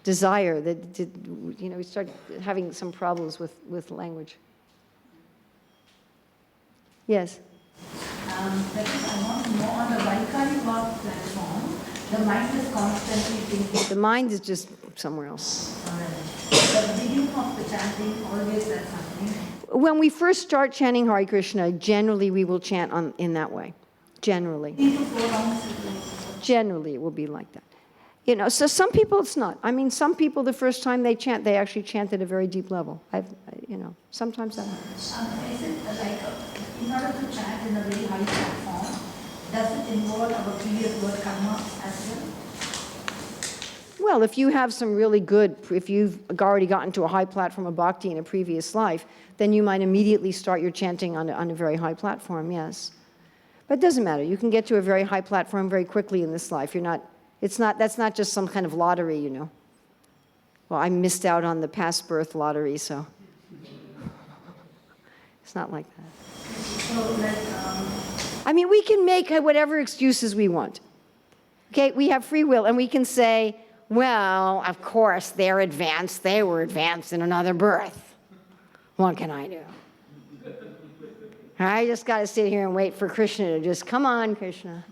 desire that we start having some problems with language. Yes? That is, I want to know, on the Vaikari Walk platform, the mind is constantly thinking. The mind is just somewhere else. The beginning of the chanting, always that's happening. When we first start chanting Hare Krishna, generally we will chant in that way. Generally. 3 to 4 rounds. Generally it will be like that. So some people it's not. I mean, some people the first time they chant, they actually chant at a very deep level. Sometimes that happens. Is it like, in order to chant in a very high platform, does it involve our previous word karma as well? Well, if you have some really good, if you've already gotten to a high platform of bhakti in a previous life, then you might immediately start your chanting on a very high platform, yes. But it doesn't matter. You can get to a very high platform very quickly in this life. That's not just some kind of lottery, Well, I missed out on the past birth lottery, so it's not like that. I mean, we can make whatever excuses we want. Okay, we have free will, and we can say, well, of course, they're advanced. They were advanced in another birth. What can I do? I just got to sit here and wait for Krishna to just, come on, Krishna.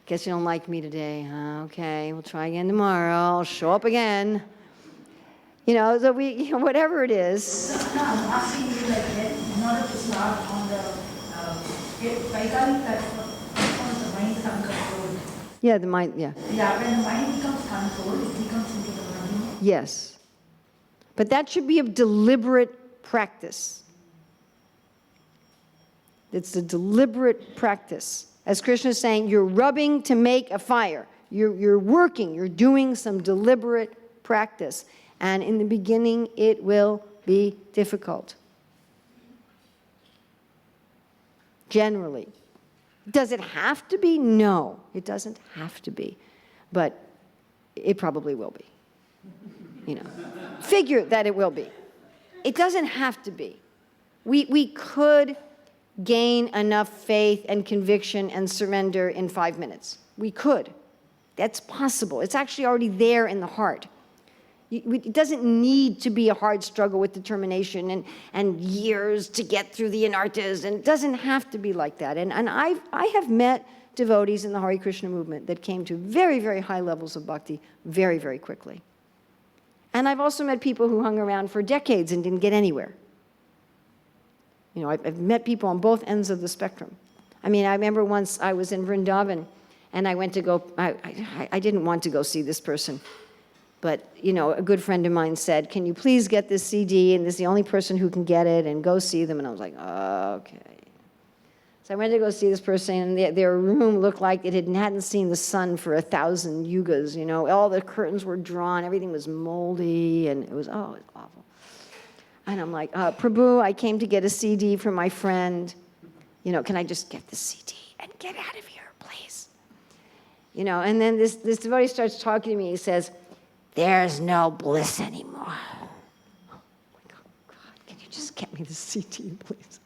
Guess you don't like me today. Okay, we'll try again tomorrow. I'll show up again. So whatever it is. No, I'm asking you in order to start on the Vaikari platform, the mind is uncontrolled. Yeah, the mind, yeah. Yeah, when the mind becomes controlled, it becomes into the body. Yes. But that should be a deliberate practice. It's a deliberate practice. As Krishna is saying, you're rubbing to make a fire. You're working, you're doing some deliberate practice. And in the beginning, it will be difficult. Generally. Does it have to be? No, it doesn't have to be. But it probably will be. Figure that it will be. It doesn't have to be. We could gain enough faith and conviction and surrender in 5 minutes. We could. That's possible. It's actually already there in the heart. It doesn't need to be a hard struggle with determination and years to get through the anartas, and it doesn't have to be like that. And I have met devotees in the Hare Krishna movement that came to very, very high levels of bhakti very, very quickly. And I've also met people who hung around for decades and didn't get anywhere. You know, I've met people on both ends of the spectrum. I mean, I remember once I was in Vrindavan, and I went to go, I didn't want to go see this person. But, you know, a good friend of mine said, can you please get this CD, and this is the only person who can get it, and go see them. And I was like, okay. So I went to go see this person, and their room looked like it hadn't seen the sun for 1,000 yugas, you know. All the curtains were drawn, everything was moldy, and it was awful. And I'm like, Prabhu, I came to get a CD from my friend. You know, can I just get the CD and get out of here, please? You know, and then this devotee starts talking to me. He says, there's no bliss anymore. I'm like, oh, God, can you just get me the CD, please?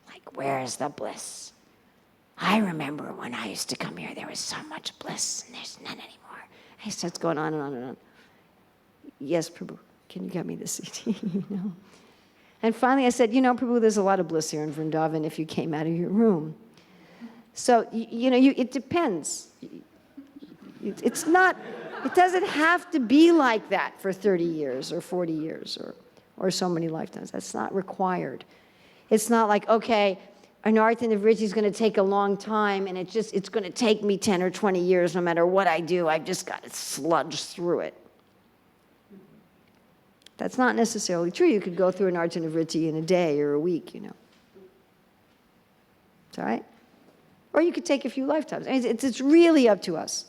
Like, where's the bliss? I remember when I used to come here, there was so much bliss, and there's none anymore. And he starts going on and on and on. Yes, Prabhu. Can you get me the CD? You know? And finally I said, you know, Prabhu, there's a lot of bliss here in Vrindavan if you came out of your room. So, you know, it depends. It's not, it doesn't have to be like that for 30 years or 40 years or so many lifetimes. That's not required. It's not like, okay, an art in the Vritti is going to take a long time, and it's going to take me 10 or 20 years no matter what I do. I've just got to sludge through it. That's not necessarily true. You could go through an Arjuna Vritti in a day or a week, you know. It's all right? Or you could take a few lifetimes. I mean, it's really up to us.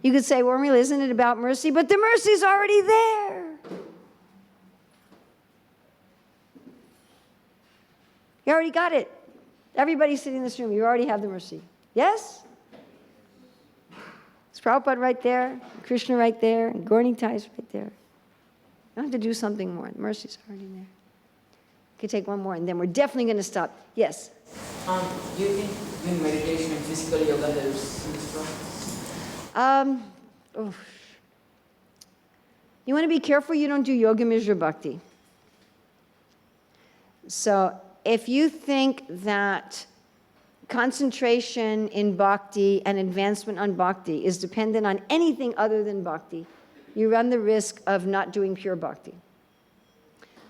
You could say, well, Urmila, isn't it about mercy? But the mercy's already there. You already got it. Everybody sitting in this room, you already have the mercy. Yes? It's Prabhupada right there, Krishna right there, and Gaura-Nitai is right there. You don't have to do something more. The mercy's already there. You can take one more, and then we're definitely going to stop. Yes? Do you think doing meditation and physical yoga helps in this process? You want to be careful you don't do yoga mishra bhakti. So if you think that concentration in bhakti and advancement on bhakti is dependent on anything other than bhakti, you run the risk of not doing pure bhakti.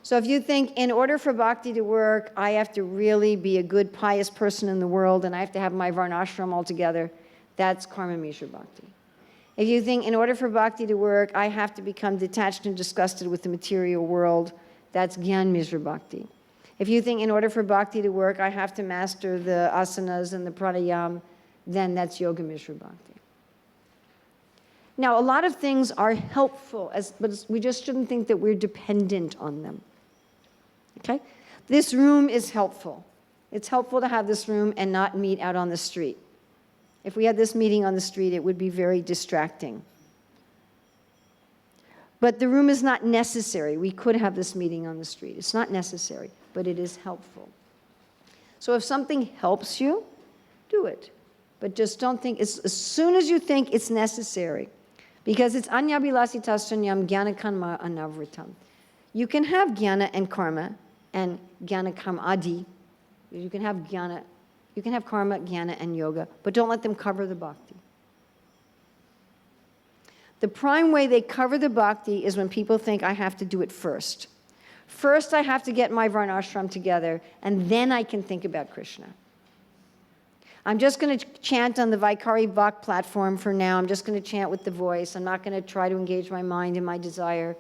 So if you think, in order for bhakti to work, I have to really be a good, pious person in the world, and I have to have my varnashram all together, that's karma mishra bhakti. If you think, in order for bhakti to work, I have to become detached and disgusted with the material world, that's gyan mishra bhakti. If you think, in order for bhakti to work, I have to master the asanas and the pranayam, then that's yoga mishra bhakti. Now, a lot of things are helpful, but we just shouldn't think that we're dependent on them. Okay? This room is helpful. It's helpful to have this room and not meet out on the street. If we had this meeting on the street, it would be very distracting. But the room is not necessary. We could have this meeting on the street. It's not necessary, but it is helpful. So if something helps you, do it. But just don't think, as soon as you think it's necessary, because it's anyabhilasitastranyam jnana karma anavritam. You can have jnana and karma and jnana karma adi. You can have jnana, you can have karma, jnana, and yoga, but don't let them cover the bhakti. The prime way they cover the bhakti is when people think I have to do it first. First I have to get my varnashram together, and then I can think about Krishna. I'm just going to chant on the Vaikari Bhakt platform for now. I'm just going to chant with the voice. I'm not going to try to engage my mind and my desire.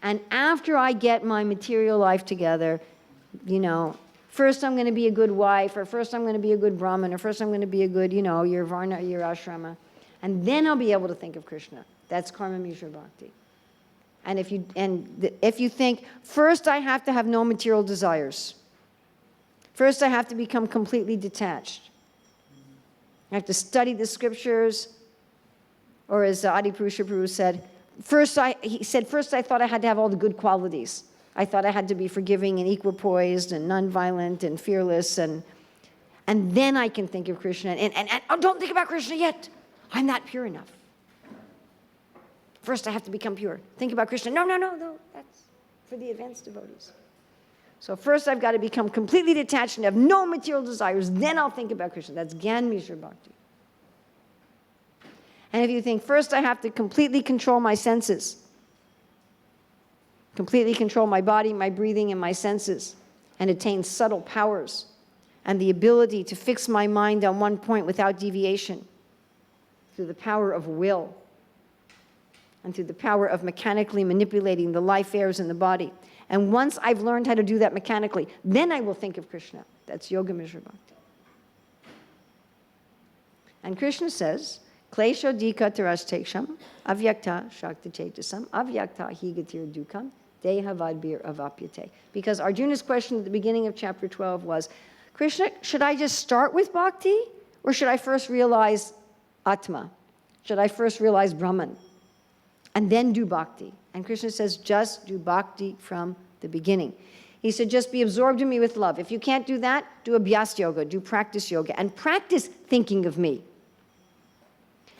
And after I get my material life together, you know, first I'm going to be a good wife, or first I'm going to be a good Brahmin, or first I'm going to be a good, you know, your Varna, your ashrama. And then I'll be able to think of Krishna. That's karma mishra bhakti. And if you think, first I have to have no material desires. First I have to become completely detached. I have to study the scriptures, or as Adi Purusha Prabhu said, first I thought I had to have all the good qualities. I thought I had to be forgiving and equipoised and nonviolent and fearless, and then I can think of Krishna. And oh, don't think about Krishna yet. I'm not pure enough. First, I have to become pure. Think about Krishna. No, that's for the advanced devotees. So first, I've got to become completely detached and have no material desires. Then I'll think about Krishna. That's Gyan Mishra Bhakti. And if you think, first I have to completely control my senses, completely control my body, my breathing, and my senses, and attain subtle powers, and the ability to fix my mind on one point without deviation, through the power of will, and through the power of mechanically manipulating the life airs in the body. And once I've learned how to do that mechanically, then I will think of Krishna. That's Yoga Mishra Bhakti. And Krishna says, Klesho dika tarasteksham, avyakta shakti chetasam, avyakta higatir dukam, deha vadbir avapyate. Because Arjuna's question at the beginning of chapter 12 was, Krishna, should I just start with bhakti? Or should I first realize Atma? Should I first realize Brahman? And then do bhakti? And Krishna says, just do bhakti from the beginning. He said, just be absorbed in me with love. If you can't do that, do abhyas yoga, do practice yoga, and practice thinking of me.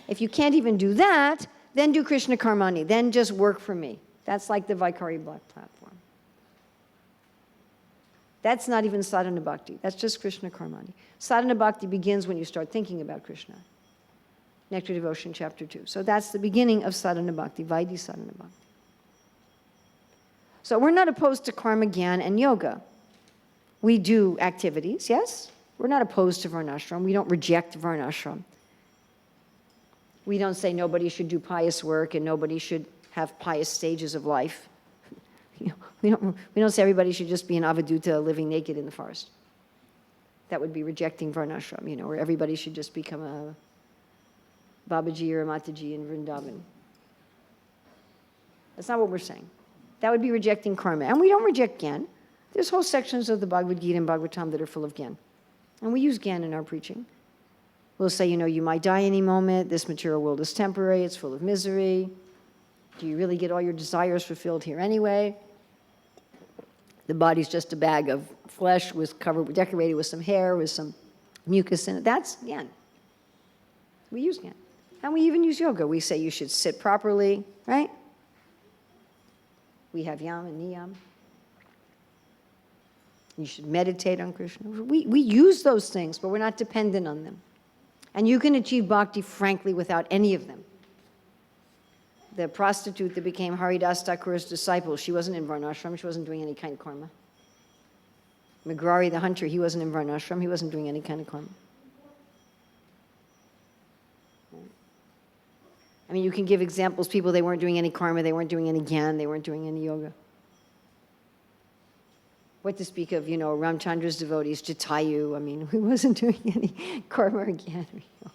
If you can't even do that, then do Krishna Karmani, then just work for me. That's like the Vaikari Black platform. That's not even sadhana bhakti, that's just Krishna Karmani. Sadhana bhakti begins when you start thinking about Krishna. Nectar Devotion, chapter 2. So that's the beginning of sadhana bhakti, Vaidhi sadhana bhakti. So we're not opposed to karma, gyan, and yoga. We do activities, yes? We're not opposed to varnashram. We don't reject varnashram. We don't say nobody should do pious work and nobody should have pious stages of life. We don't say everybody should just be an avaduta living naked in the forest. That would be rejecting varnashram, or everybody should just become a Babaji or a Mataji in Vrindavan. That's not what we're saying. That would be rejecting karma. And we don't reject gyan. There's whole sections of the Bhagavad Gita and Bhagavatam that are full of gyan. And we use gyan in our preaching. We'll say, you might die any moment. This material world is temporary. It's full of misery. Do you really get all your desires fulfilled here anyway? The body's just a bag of flesh decorated with some hair, with some mucus in it. That's gyan. We use gyan. And we even use yoga. We say you should sit properly, right? We have yam and niyam. You should meditate on Krishna. We use those things, but we're not dependent on them. And you can achieve bhakti, frankly, without any of them. The prostitute that became Haridas Thakur's disciple, she wasn't in varnashram, she wasn't doing any kind of karma. Magrari the hunter, he wasn't in varnashram, he wasn't doing any kind of karma. I mean, you can give examples, people, they weren't doing any karma, they weren't doing any gyan, they weren't doing any yoga. What to speak of, Ramchandra's devotees, Jatayu, I mean, he wasn't doing any karma or gyan or yoga.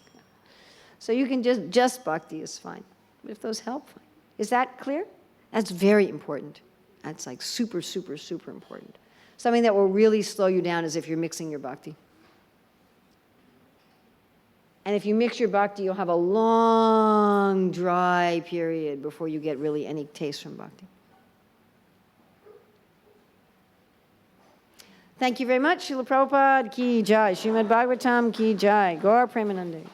So you can just bhakti is fine. But if those help, fine. Is that clear? That's very important. That's like super, super, super important. Something that will really slow you down is if you're mixing your bhakti. And if you mix your bhakti, you'll have a long, dry period before you get really any taste from bhakti. Thank you very much. Srila Prabhupada ki jai. Srimad Bhagavatam ki jai. Gaur Premanande.